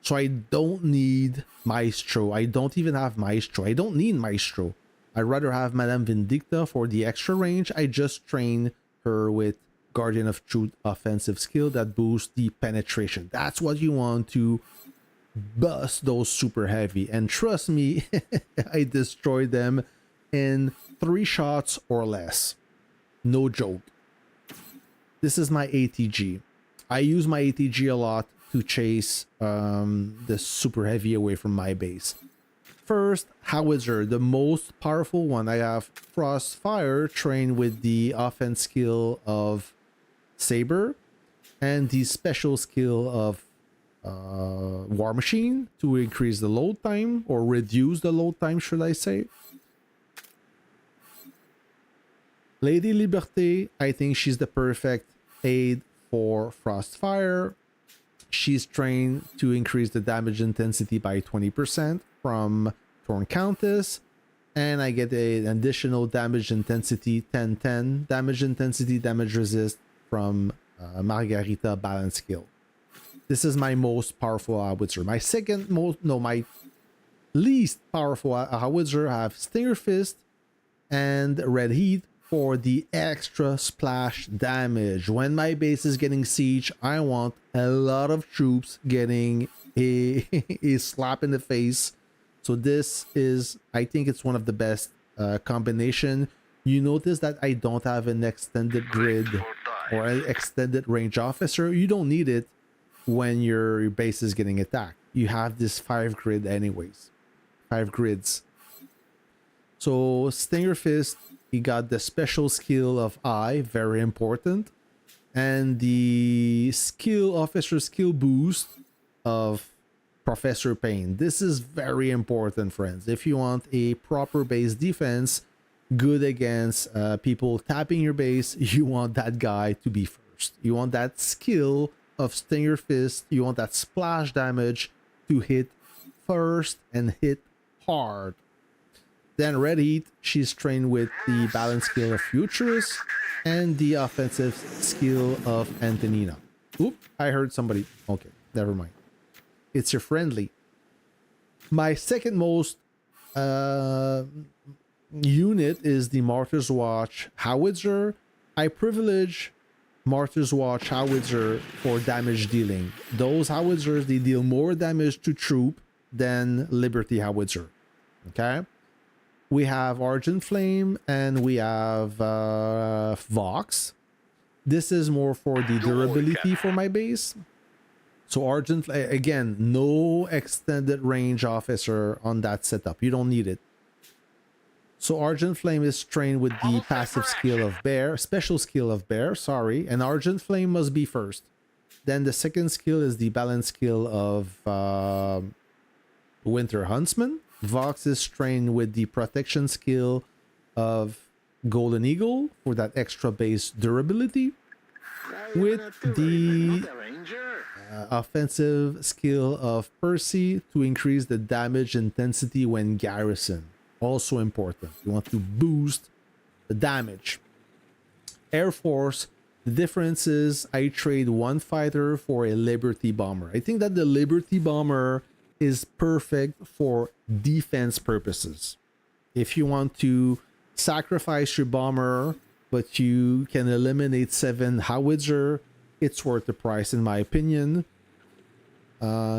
So I don't need Maestro. I don't even have Maestro. I don't need Maestro. I'd rather have Madame Vindicta for the extra range. I just train her with Guardian of Truth offensive skill that boosts the penetration. That's what you want to bust those super heavy. And trust me, I destroyed them in 3 shots or less. No joke. This is my ATG. I use my ATG a lot to chase the super heavy away from my base. First, Howitzer, the most powerful one. I have Frostfire trained with the offense skill of Saber and the special skill of War Machine to increase the load time, or reduce the load time, should I say. Lady Liberté, I think she's the perfect aid for Frostfire. She's trained to increase the damage intensity by 20% from Thorn Countess, and I get an additional damage intensity 10-10 damage intensity damage resist from Margarita balance skill. This is my most powerful howitzer. My my least powerful howitzer have Stinger Fist and Red Heat for the extra splash damage. When my base is getting siege, I want a lot of troops getting a slap in the face. So this is, I think it's one of the best combination. You notice that I don't have an extended grid or an extended range officer. You don't need it when your base is getting attacked. You have this 5 grid anyways. 5 grids. So Stinger Fist, he got the special skill of Eye, very important, and the skill officer skill boost of Professor Payne. This is very important, friends. If you want a proper base defense, good against people tapping your base, you want that guy to be first. You want that skill of Stinger Fist. You want that splash damage to hit first and hit hard. Then Red Heat, she's trained with the balance skill of Futurist and the offensive skill of Antonina. Oop, I heard somebody. Okay, never mind. It's your friendly. My second most unit is the Martyr's Watch Howitzer. I privilege Martyr's Watch Howitzer for damage dealing. Those howitzers, they deal more damage to troop than Liberty Howitzer. Okay? We have Argent Flame and we have Vox. This is more for the durability for my base. So Argent Flame, again, no extended range officer on that setup. You don't need it. So Argent Flame is trained with the passive skill of Bear, special skill of Bear, sorry. And Argent Flame must be first. Then the second skill is the balance skill of Winter Huntsman. Vox is trained with the protection skill of Golden Eagle for that extra base durability, with the offensive skill of Percy to increase the damage intensity when garrison. Also important. You want to boost the damage. Air Force, the difference is I trade one fighter for a Liberty Bomber. I think that the Liberty Bomber is perfect for defense purposes. If you want to sacrifice your bomber, but you can eliminate 7 howitzer, it's worth the price in my opinion.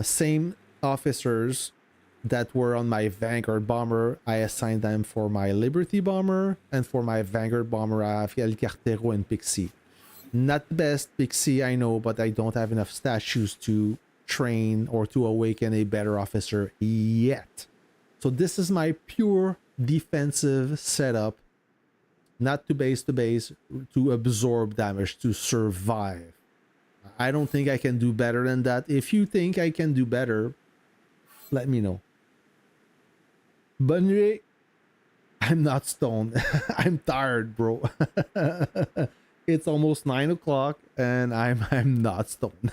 Same officers, that were on my Vanguard bomber, I assigned them for my Liberty bomber, and for my Vanguard bomber, I have El Cartero and Pixie. Not the best Pixie, I know, but I don't have enough statues to train or to awaken a better officer yet. So this is my pure defensive setup, not to base, to absorb damage, to survive. I don't think I can do better than that. If you think I can do better, let me know. Bonne nuit. I'm not stoned. I'm tired, bro. It's almost 9 o'clock and I'm not stoned.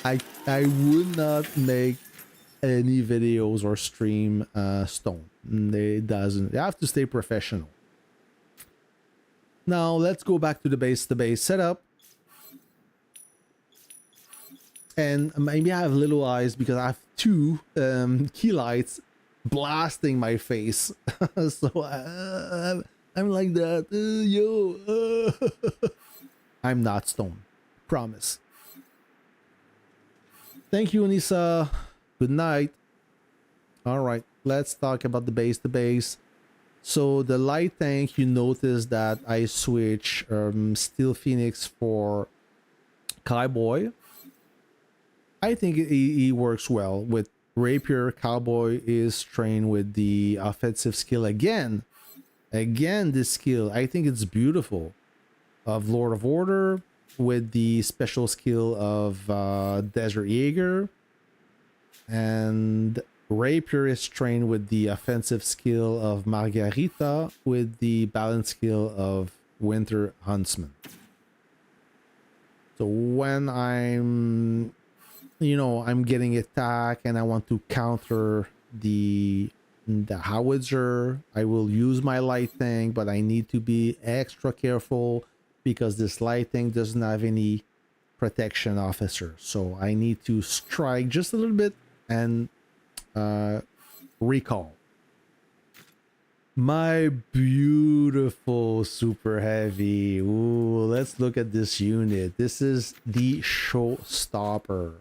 I would not make any videos or stream stoned. It doesn't. You have to stay professional. Now let's go back to the base setup. And maybe I have little eyes because I have two key lights blasting my face. So I'm like that. I'm not stoned. Promise. Thank you, Anissa. Good night. All right, let's talk about the base. So the light tank, you notice that I switch Steel Phoenix for Cowboy. I think he works well with Rapier. Cowboy is trained with the offensive skill again. This skill, I think it's beautiful. Of Lord of Order with the special skill of Desert Jaeger. And Rapier is trained with the offensive skill of Margarita with the balance skill of Winter Huntsman. So when I'm getting attacked and I want to counter the howitzer, I will use my light tank, but I need to be extra careful because this light tank doesn't have any protection officer. So I need to strike just a little bit and recall. My beautiful super heavy. Ooh, let's look at this unit. This is the showstopper.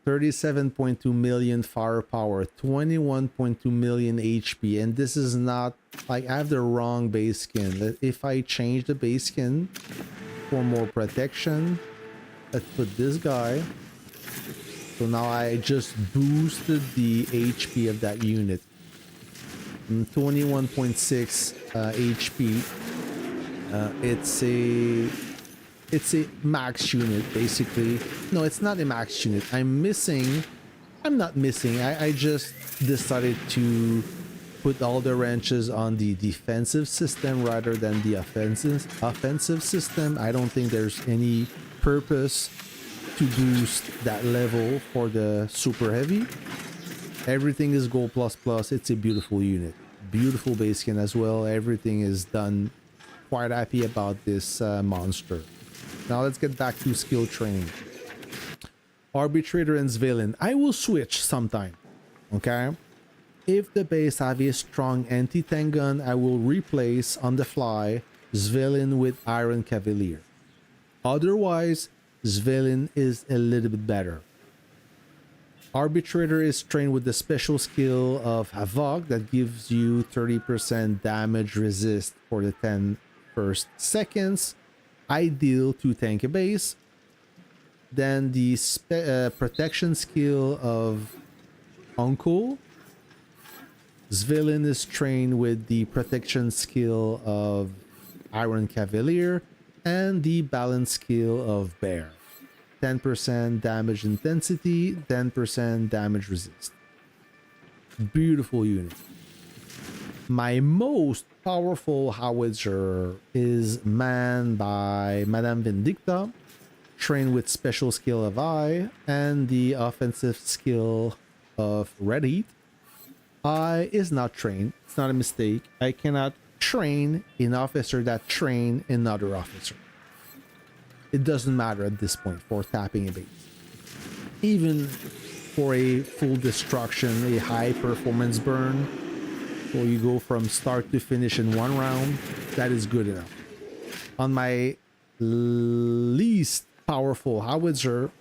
37.2 million firepower, 21.2 million HP, and this is not like I have the wrong base skin. If I change the base skin for more protection, let's put this guy. So now I just boosted the HP of that unit. 21.6 HP. It's a max unit, basically. No, it's not a max unit. I'm not missing. I just decided to put all the wrenches on the defensive system rather than the offensive system. I don't think there's any purpose to boost that level for the super heavy. Everything is gold plus plus. It's a beautiful unit. Beautiful base skin as well. Everything is done. Quite happy about this monster. Now let's get back to skill training. Arbitrator and Valiant. I will switch sometime. Okay? If the base have a strong anti-tank gun, I will replace on the fly Valiant with Iron Cavalier. Otherwise, Valiant is a little bit better. Arbitrator is trained with the special skill of Havoc that gives you 30% damage resist for the 10 first seconds. Ideal to tank a base. Then the protection skill of Uncle. Valiant is trained with the protection skill of Iron Cavalier and the balance skill of Bear. 10% damage intensity, 10% damage resist. Beautiful unit. My most powerful howitzer is manned by Madame Vindicta, trained with special skill of Eye and the offensive skill of Red Heat. Eye is not trained. It's not a mistake. I cannot train an officer that train another officer. It doesn't matter at this point for tapping a base. Even for a full destruction, a high performance burn, so you go from start to finish in one round, that is good enough. On my least powerful howitzer,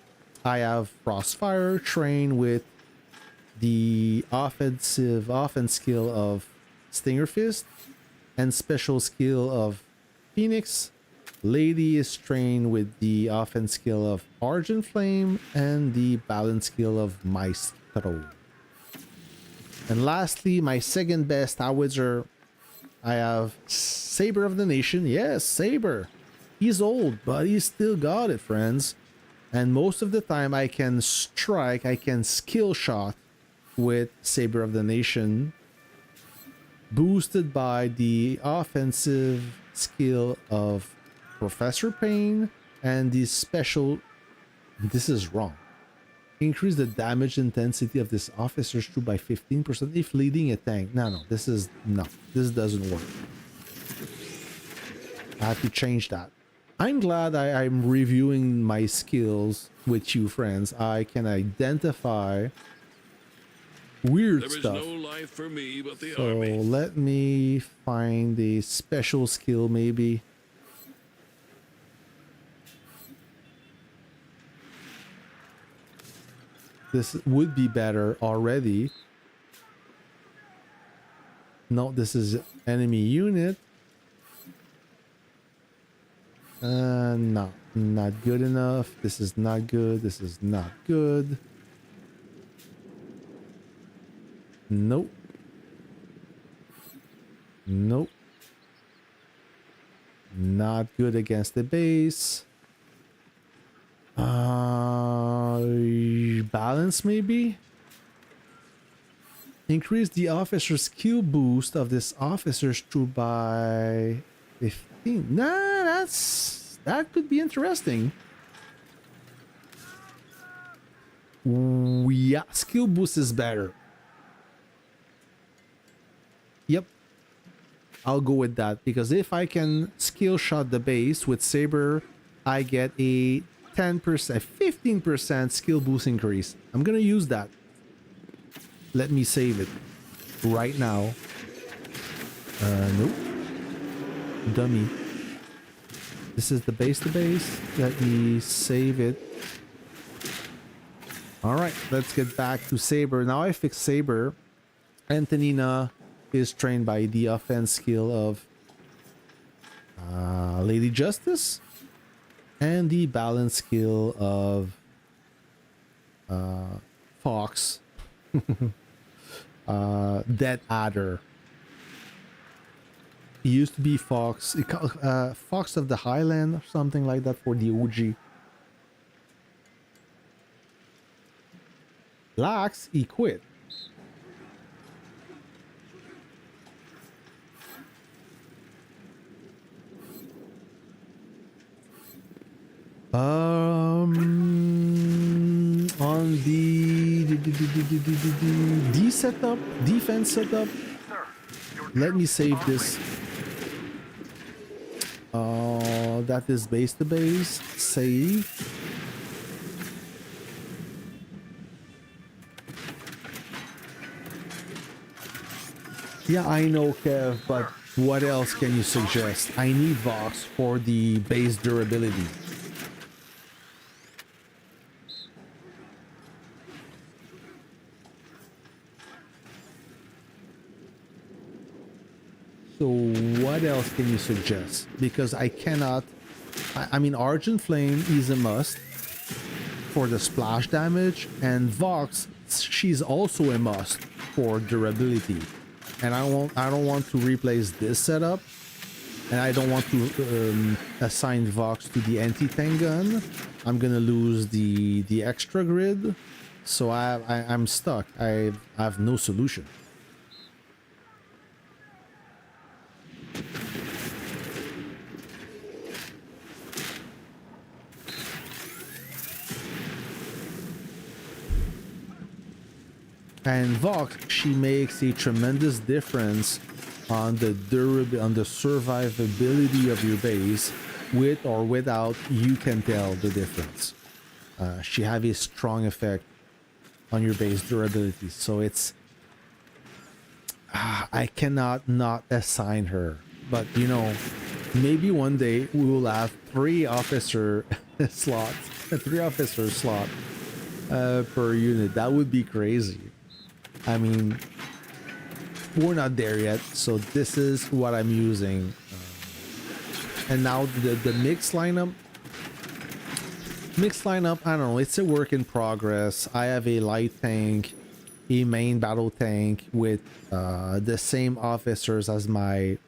I have Frostfire trained with the offense skill of Stinger Fist and special skill of Phoenix. Lady is trained with the offense skill of Argent Flame and the balance skill of Maestro. And lastly, my second best howitzer, I have Saber of the Nation. Yes, Saber. He's old, but he's still got it, friends. And most of the time I can strike, I can skill shot with Saber of the Nation, boosted by the offensive skill of Professor Pain and the special, this is wrong, increase the damage intensity of this officer's troop by 15% if leading a tank. No, this doesn't work. I have to change that. I'm glad I'm reviewing my skills with you, friends. I can identify weird stuff. No life for me but the so army. Let me find a special skill, maybe. This would be better already. No, this is enemy unit. No, not good enough. This is not good. This is not good. Nope. Nope. Not good against the base. Balance maybe? Increase the officer's skill boost of this officer's troop by 15. Nah, that could be interesting. Yeah, skill boost is better. Yep. I'll go with that because if I can skill shot the base with Saber, I get a 10%, 15% skill boost increase. I'm gonna use that. Let me save it right now. Nope. Dummy. This is the base to base. Let me save it. All right, let's get back to Saber. Now I fixed Saber. Antonina is trained by the offense skill of Lady Justice and the balance skill of Fox. Dead Adder. It used to be Fox. Fox of the Highland or something like that for the OG. Lax, he quit. On the defense setup, let me save this. That is base to base. Save. Yeah, I know, Kev, but what else can you suggest? I need Vox for the base durability. So what else can you suggest? Because I cannot... I mean, Argent Flame is a must for the splash damage, and Vox, she's also a must for durability. And I don't want to replace this setup, and I don't want to assign Vox to the anti-tank gun. I'm gonna lose the extra grid, so I'm stuck. I have no solution. And Vox, she makes a tremendous difference on the survivability of your base. With or without, you can tell the difference. She have a strong effect on your base durability. So it's... I cannot not assign her. But, you know, maybe one day we will have 3 officer slots. 3 officer slot per unit. That would be crazy. I mean, we're not there yet, so this is what I'm using. And now the mixed lineup, I don't know, it's a work in progress. I have a light tank, a main battle tank with the same officers as my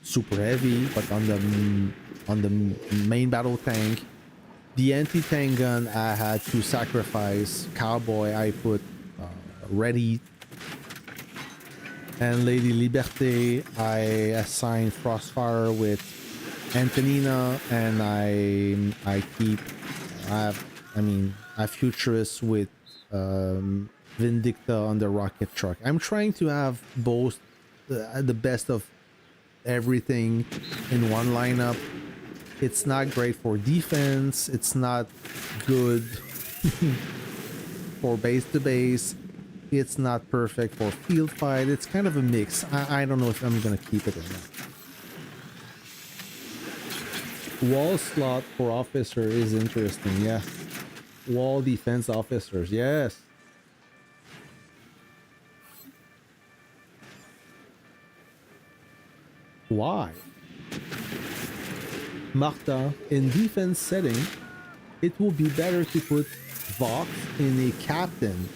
super heavy, but on the main battle tank. The anti-tank gun, I had to sacrifice cowboy. I put ready, and Lady Liberté, I assigned Frostfire with Antonina, and I keep I futurist with Vindicta on the rocket truck. I'm trying to have both the best of everything in one lineup. It's not great for defense. It's not good for base to base. It's not perfect for field fight. It's kind of a mix. I don't know if I'm gonna keep it or not. Wall slot for officer is interesting. Yeah, wall defense officers. Yes. Why? Marta, in defense setting, it will be better to put Vox in a captain.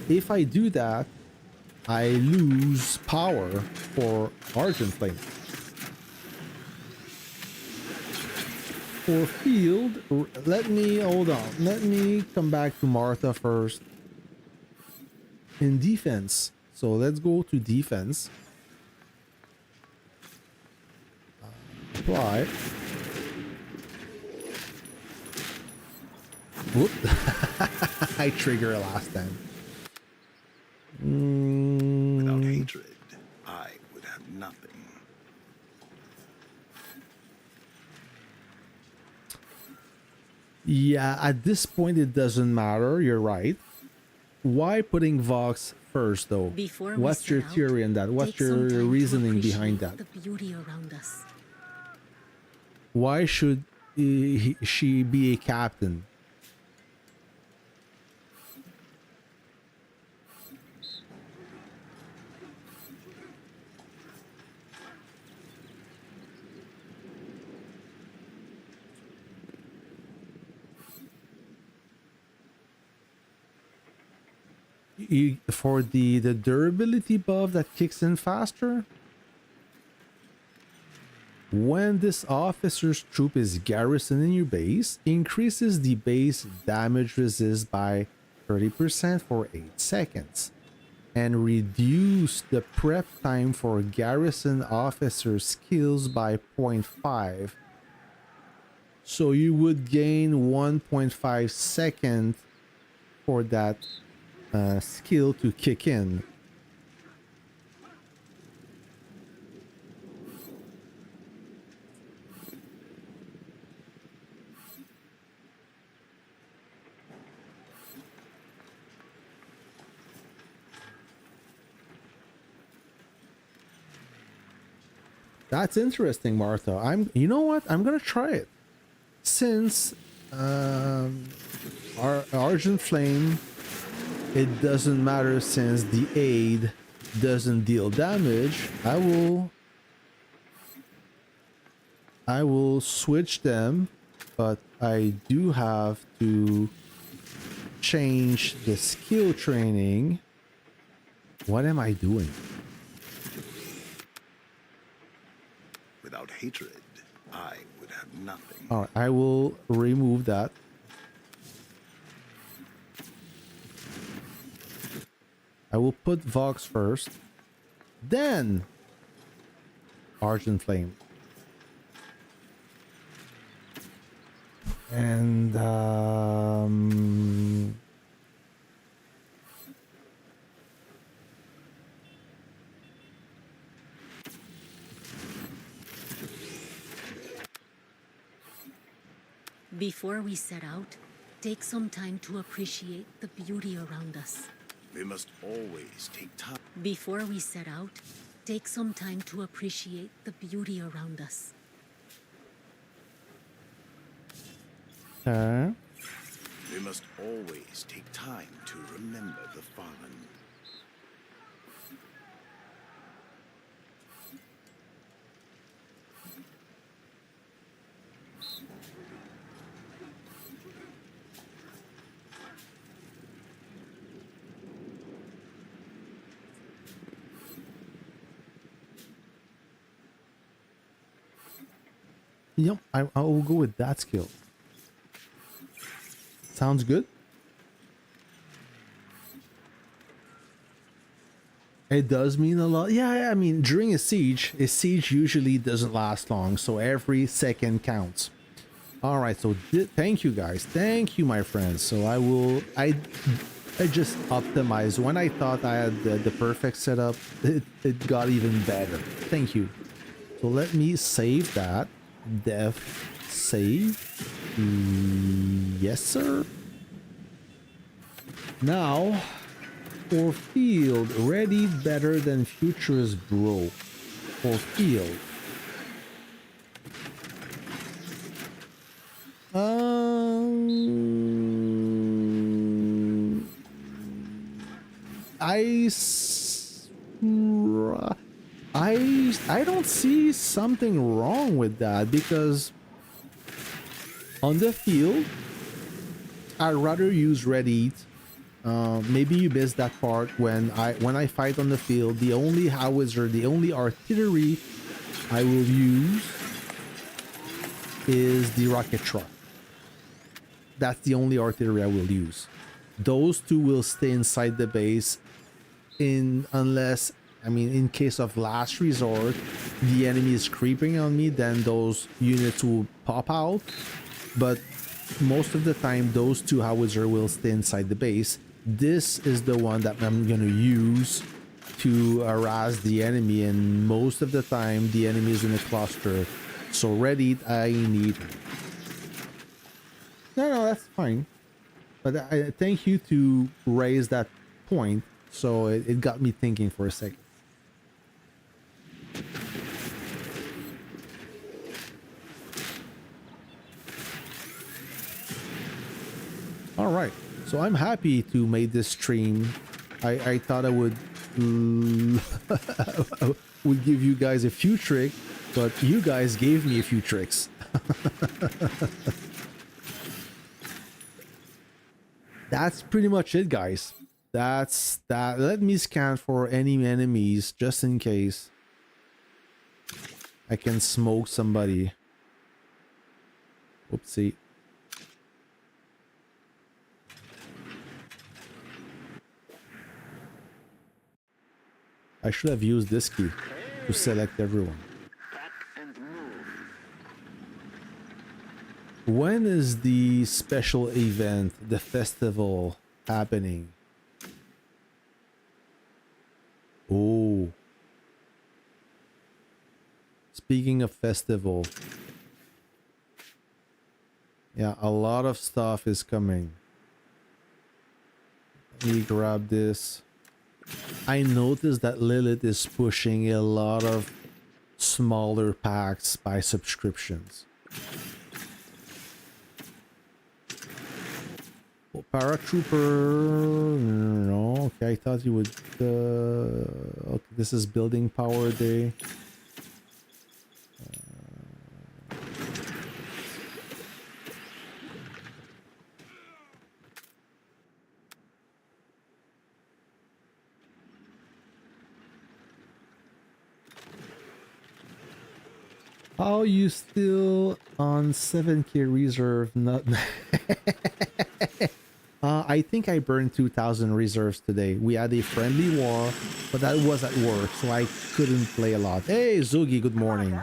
If I do that, I lose power for Argent Flame. For field, let me come back to Martha first. In defense, so let's go to defense. Apply. Whoop. I trigger last time. Without hatred, I would have nothing. Yeah, at this point it doesn't matter. You're right. Why putting Vox first, though? What's your theory on that? What's your reasoning behind that? The beauty around us. Why should she be a captain? For the durability buff that kicks in faster? When this officer's troop is garrisoned in your base, increases the base damage resist by 30% for 8 seconds, and reduce the prep time for garrison officer skills by 0.5. So you would gain 1.5 seconds for that skill to kick in. That's interesting, Martha. You know what? I'm gonna try it. Since our Argent Flame, it doesn't matter since the aid doesn't deal damage. I will switch them, but I do have to change the skill training. What am I doing? Without hatred, I would have nothing. All right, I will remove that. I will put Vox first, then Argent Flame. And Before we set out, take some time to appreciate the beauty around us. We must always take time. Before we set out, take some time to appreciate the beauty around us. We must always take time to remember the fallen. Yep, I will go with that skill. Sounds good. It does mean a lot. Yeah, I mean, during a siege usually doesn't last long, so every second counts. All right, so thank you guys. Thank you, my friends. So I just optimized. When I thought I had the perfect setup, it got even better. Thank you. So let me save that. Def save. Yes, sir. Now, for field, ready better than futures, bro. For field. I don't see something wrong with that, because on the field I'd rather use red heat. Maybe you missed that part. When I fight on the field, the only howitzer, the only artillery I will use is the rocket truck. That's the only artillery I will use. Those two will stay inside the base unless, I mean, in case of last resort, the enemy is creeping on me, then those units will pop out. But most of the time, those two howitzer will stay inside the base. This is the one that I'm going to use to harass the enemy, and most of the time, the enemy is in a cluster. So ready, I need... No, that's fine. But I thank you to raise that point, so it got me thinking for a second. All right, so I'm happy to make this stream. I thought I would would give you guys a few tricks, but you guys gave me a few tricks. That's pretty much it, guys. That's that. Let me scan for any enemies just in case I can smoke somebody. Whoopsie. I should have used this key to select everyone. When is the special event, the festival, happening? Oh. Speaking of festival. Yeah, a lot of stuff is coming. Let me grab this. I noticed that Lilith is pushing a lot of smaller packs by subscriptions. Oh, paratrooper, no, okay, I thought you would, okay, this is building power day. How you still on 7k reserve? Not I think I burned 2,000 reserves today. We had a friendly war, but that was at work, so I couldn't play a lot. Hey, Zugi, good morning.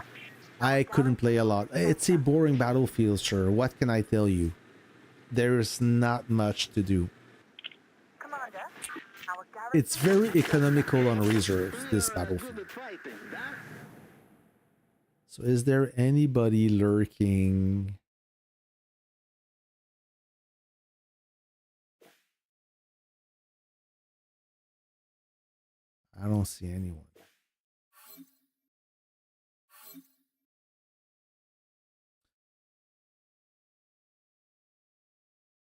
I couldn't play a lot. It's a boring battlefield, sure. What can I tell you? There's not much to do. It's very economical on reserves, this battlefield. So is there anybody lurking? I don't see anyone.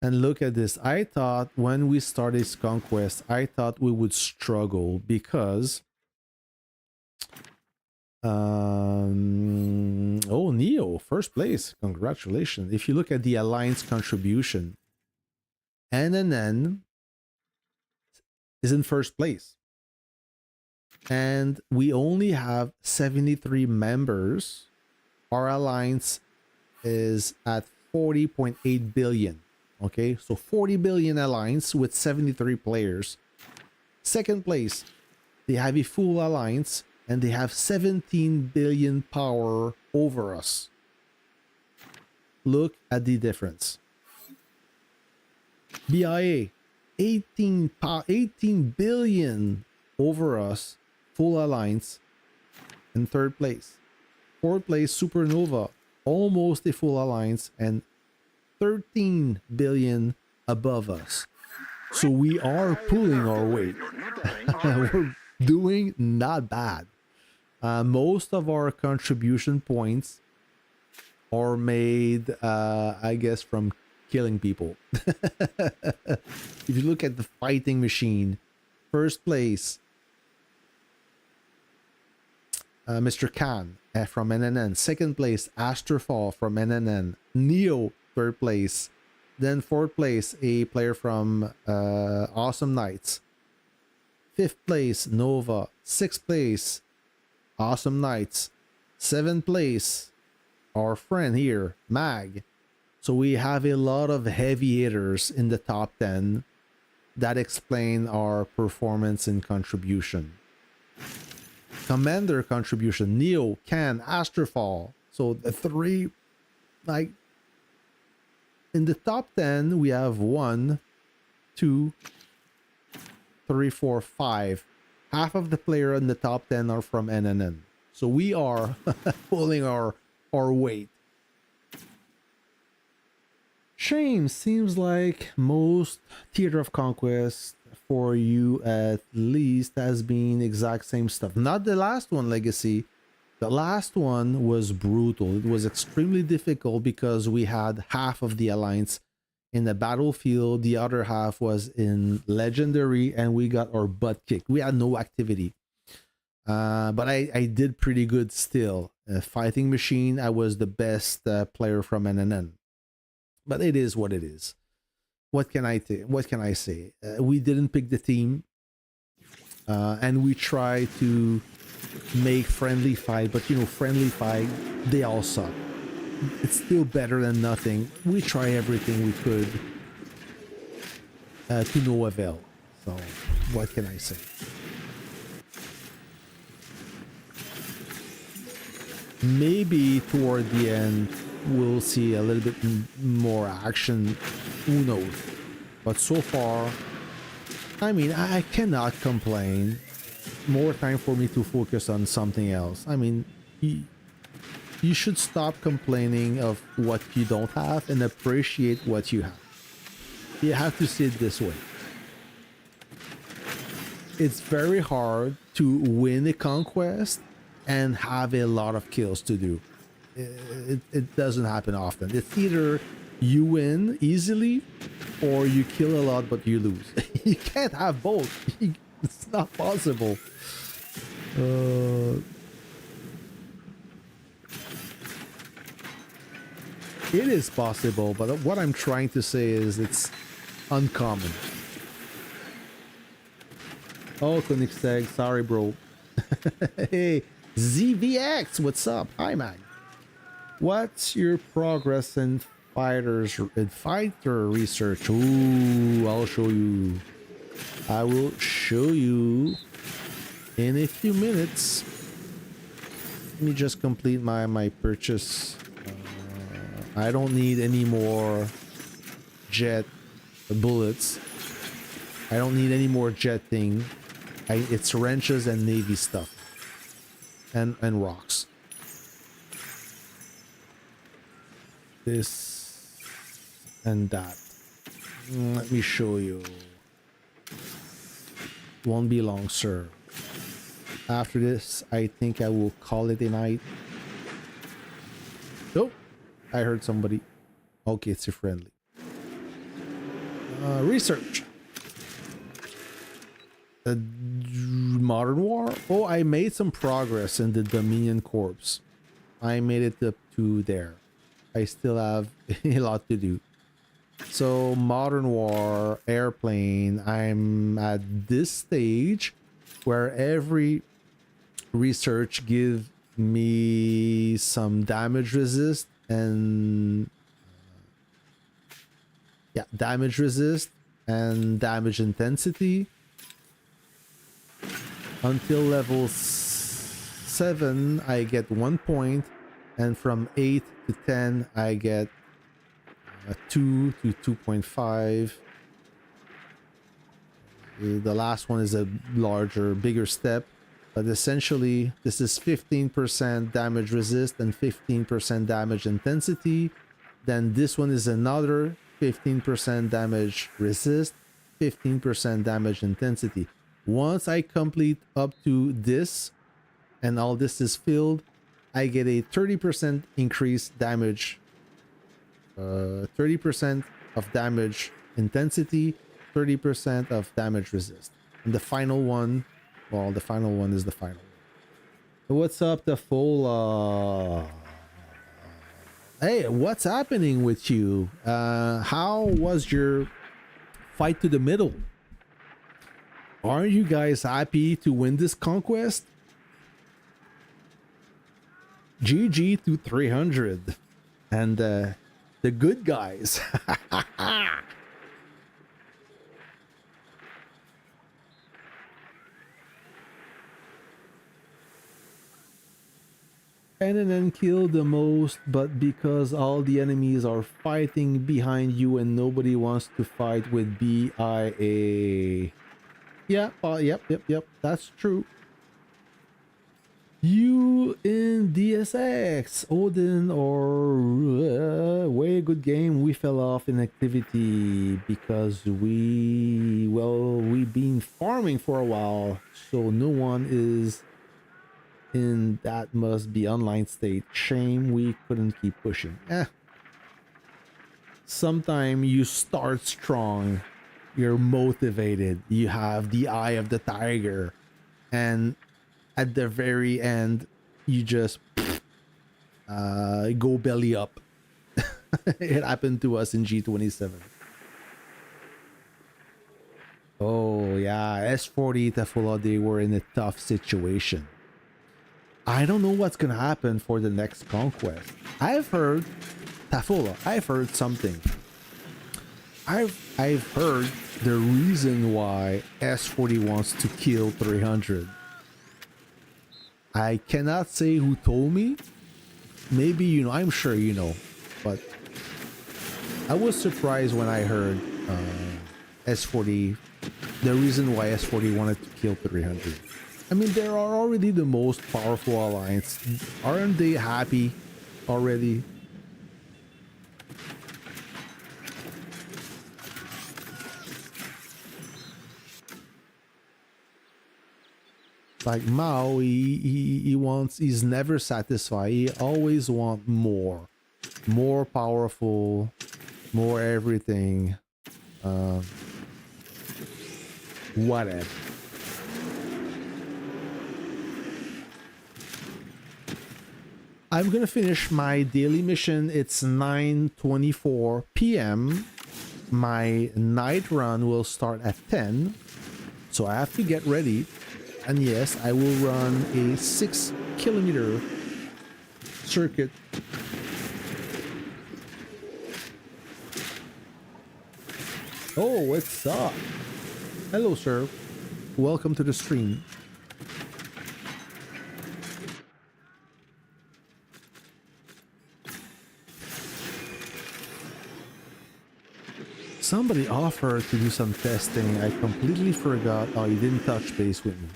And look at this. I thought when we started Conquest, I thought we would struggle because oh, Neo, first place. Congratulations. If you look at the Alliance contribution, NNN is in first place. And we only have 73 members. Our Alliance is at 40.8 billion. Okay, so 40 billion Alliance with 73 players. Second place, they have a full Alliance and they have 17 billion power over us. Look at the difference. BIA, 18 billion over us, full Alliance, in third place. Fourth place, Supernova, almost a full Alliance, and 13 billion above us. So we are pulling our weight. We're doing not bad. Most of our contribution points are made, I guess, from killing people. If you look at the fighting machine, first place, Mr. Khan from NNN. Second place, Astrofall from NNN. Neo, third place. Then fourth place, a player from Awesome Knights. Fifth place, Nova. Sixth place, Awesome Knights. Seventh place, our friend here, Mag. So we have a lot of heavy hitters in the top 10 that explain our performance and contribution. Commander contribution, Neo, Can, Astrofall. So the three, like, in the top 10, we have 1, 2, 3, 4, 5. Half of the player in the top 10 are from NNN. So we are pulling our weight. Shame, seems like most Theater of Conquest for you at least has been exact same stuff. Not the last one, Legacy. The last one was brutal. It was extremely difficult because we had half of the Alliance in the battlefield, the other half was in Legendary, and we got our butt kicked. We had no activity. But I did pretty good still. Fighting Machine, I was the best player from NNN. But it is what it is. What can I say? We didn't pick the team, and we try to make friendly fight. But you know, friendly fight, they all suck. It's still better than nothing. We try everything we could to no avail. So what can I say? Maybe toward the end we'll see a little bit more action, who knows. But so far, I mean, I cannot complain. More time for me to focus on something else. I mean, you should stop complaining of what you don't have and appreciate what you have. You have to see it this way. It's very hard to win a conquest and have a lot of kills to do. It doesn't happen often. It's either you win easily or you kill a lot but you lose. You can't have both. It's not possible. It is possible, but what I'm trying to say is it's uncommon. Oh, Koenigsegg, sorry, bro. Hey, ZVX, what's up? Hi, man. What's your progress in fighter research? Ooh, I'll show you. I will show you in a few minutes. Let me just complete my purchase. I don't need any more jet bullets. I don't need any more jet thing. It's wrenches and navy stuff. And rocks. This and that. Let me show you. Won't be long, sir. After this, I think I will call it a night. Nope. I heard somebody. Okay, it's a friendly. Research. Modern War. Oh, I made some progress in the Dominion Corps. I made it up to there. I still have a lot to do. So Modern War, airplane. I'm at this stage where every research gives me some damage resist and damage resist and damage intensity. Until level 7, I get 1 point, and from 8 to 10, I get 2 to 2.5. The last one is a bigger step, but essentially, this is 15% damage resist and 15% damage intensity. Then this one is another 15% damage resist, 15% damage intensity. Once I complete up to this and all this is filled, I get a 30% increase damage, 30% of damage intensity, 30% of damage resist. And the final one, well, the final one is the final one. What's up, the full hey, what's happening with you? How was your fight to the middle? Aren't you guys happy to win this conquest? GG to 300. And the good guys. And then kill the most, but because all the enemies are fighting behind you and nobody wants to fight with BIA. Yeah, yep, that's true. You in DSX, Odin, or way good game. We fell off in activity because we've been farming for a while, so no one is in that must be online state. Shame we couldn't keep pushing. Sometime you start strong, you're motivated, you have the eye of the tiger, and at the very end you just go belly up. It happened to us in G27. Oh yeah, S40 Tafula, they were in a tough situation. I don't know what's gonna happen for the next conquest. I've heard Tafula, I've heard something. I've heard the reason why S40 wants to kill 300. I cannot say who told me. Maybe you know, I'm sure you know, but I was surprised when I heard S40, the reason why S40 wanted to kill 300. I mean, they are already the most powerful alliance. Aren't they happy already? Like Mao, he wants, he's never satisfied. He always wants more powerful, more everything. Whatever. I'm gonna finish my daily mission. It's 9:24 p.m. My night run will start at 10, so I have to get ready. And yes, I will run a 6-kilometer circuit. Oh, what's up? Hello, sir. Welcome to the stream. Somebody offered to do some testing. I completely forgot. Oh, you didn't touch base with me.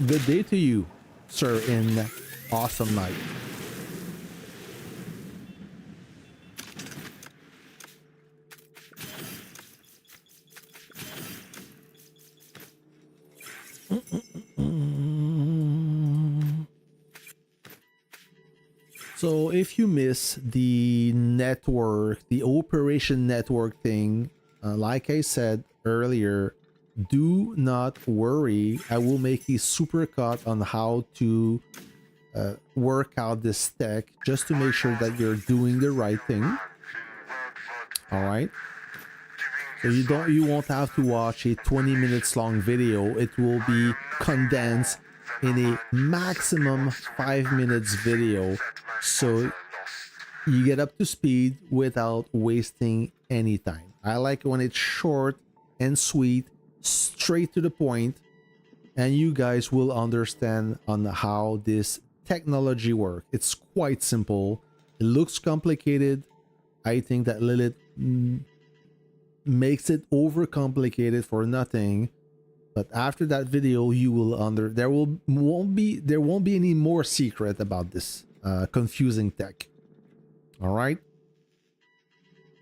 Good day to you, sir, in awesome night. So if you miss the network, the operation network thing, like I said earlier, do not worry. I will make a supercut on how to work out this tech just to make sure that you're doing the right thing. All right. So you won't have to watch a 20 minutes long video. It will be condensed in a maximum 5 minutes video, so you get up to speed without wasting any time. I like when it's short and sweet, straight to the point, and you guys will understand on how this technology works. It's quite simple. It looks complicated. I think that Lilith makes it overcomplicated for nothing. But after that video, you will there won't be any more secret about this confusing tech. All right.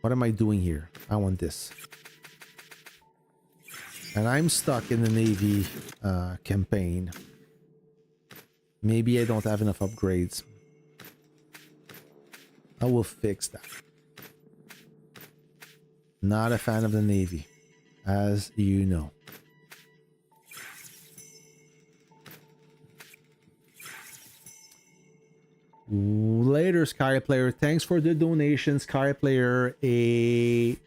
What am I doing here? I want this. And I'm stuck in the Navy campaign. Maybe I don't have enough upgrades. I will fix that. Not a fan of the Navy, as you know. Later, Sky Player. Thanks for the donation, Sky Player. A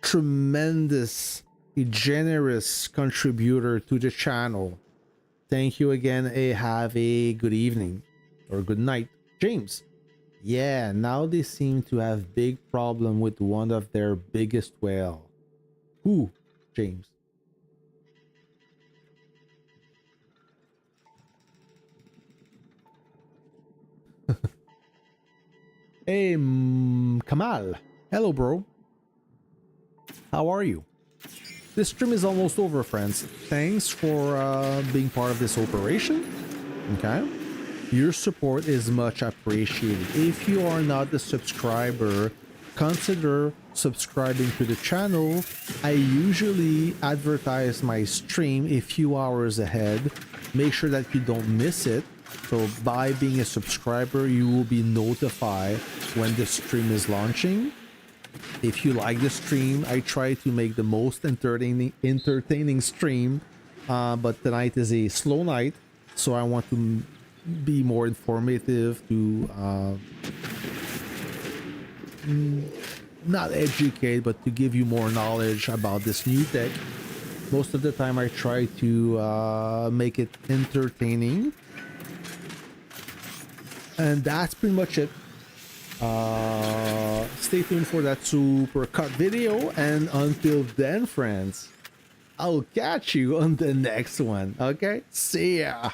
tremendous, a generous contributor to the channel. Thank you again. Have a good evening or good night, James. Yeah, now they seem to have big problem with one of their biggest whale. Who, James? Hey, Kamal. Hello, bro. How are you? This stream is almost over, friends. Thanks for being part of this operation. Okay. Your support is much appreciated. If you are not a subscriber, consider subscribing to the channel. I usually advertise my stream a few hours ahead. Make sure that you don't miss it. So by being a subscriber, you will be notified when the stream is launching. If you like the stream, I try to make the most entertaining stream. But tonight is a slow night, so I want to be more informative, to not educate, but to give you more knowledge about this new tech. Most of the time I try to make it entertaining, and that's pretty much it. Stay tuned for that super cut video, and until then, friends, I'll catch you on the next one. Okay, see ya.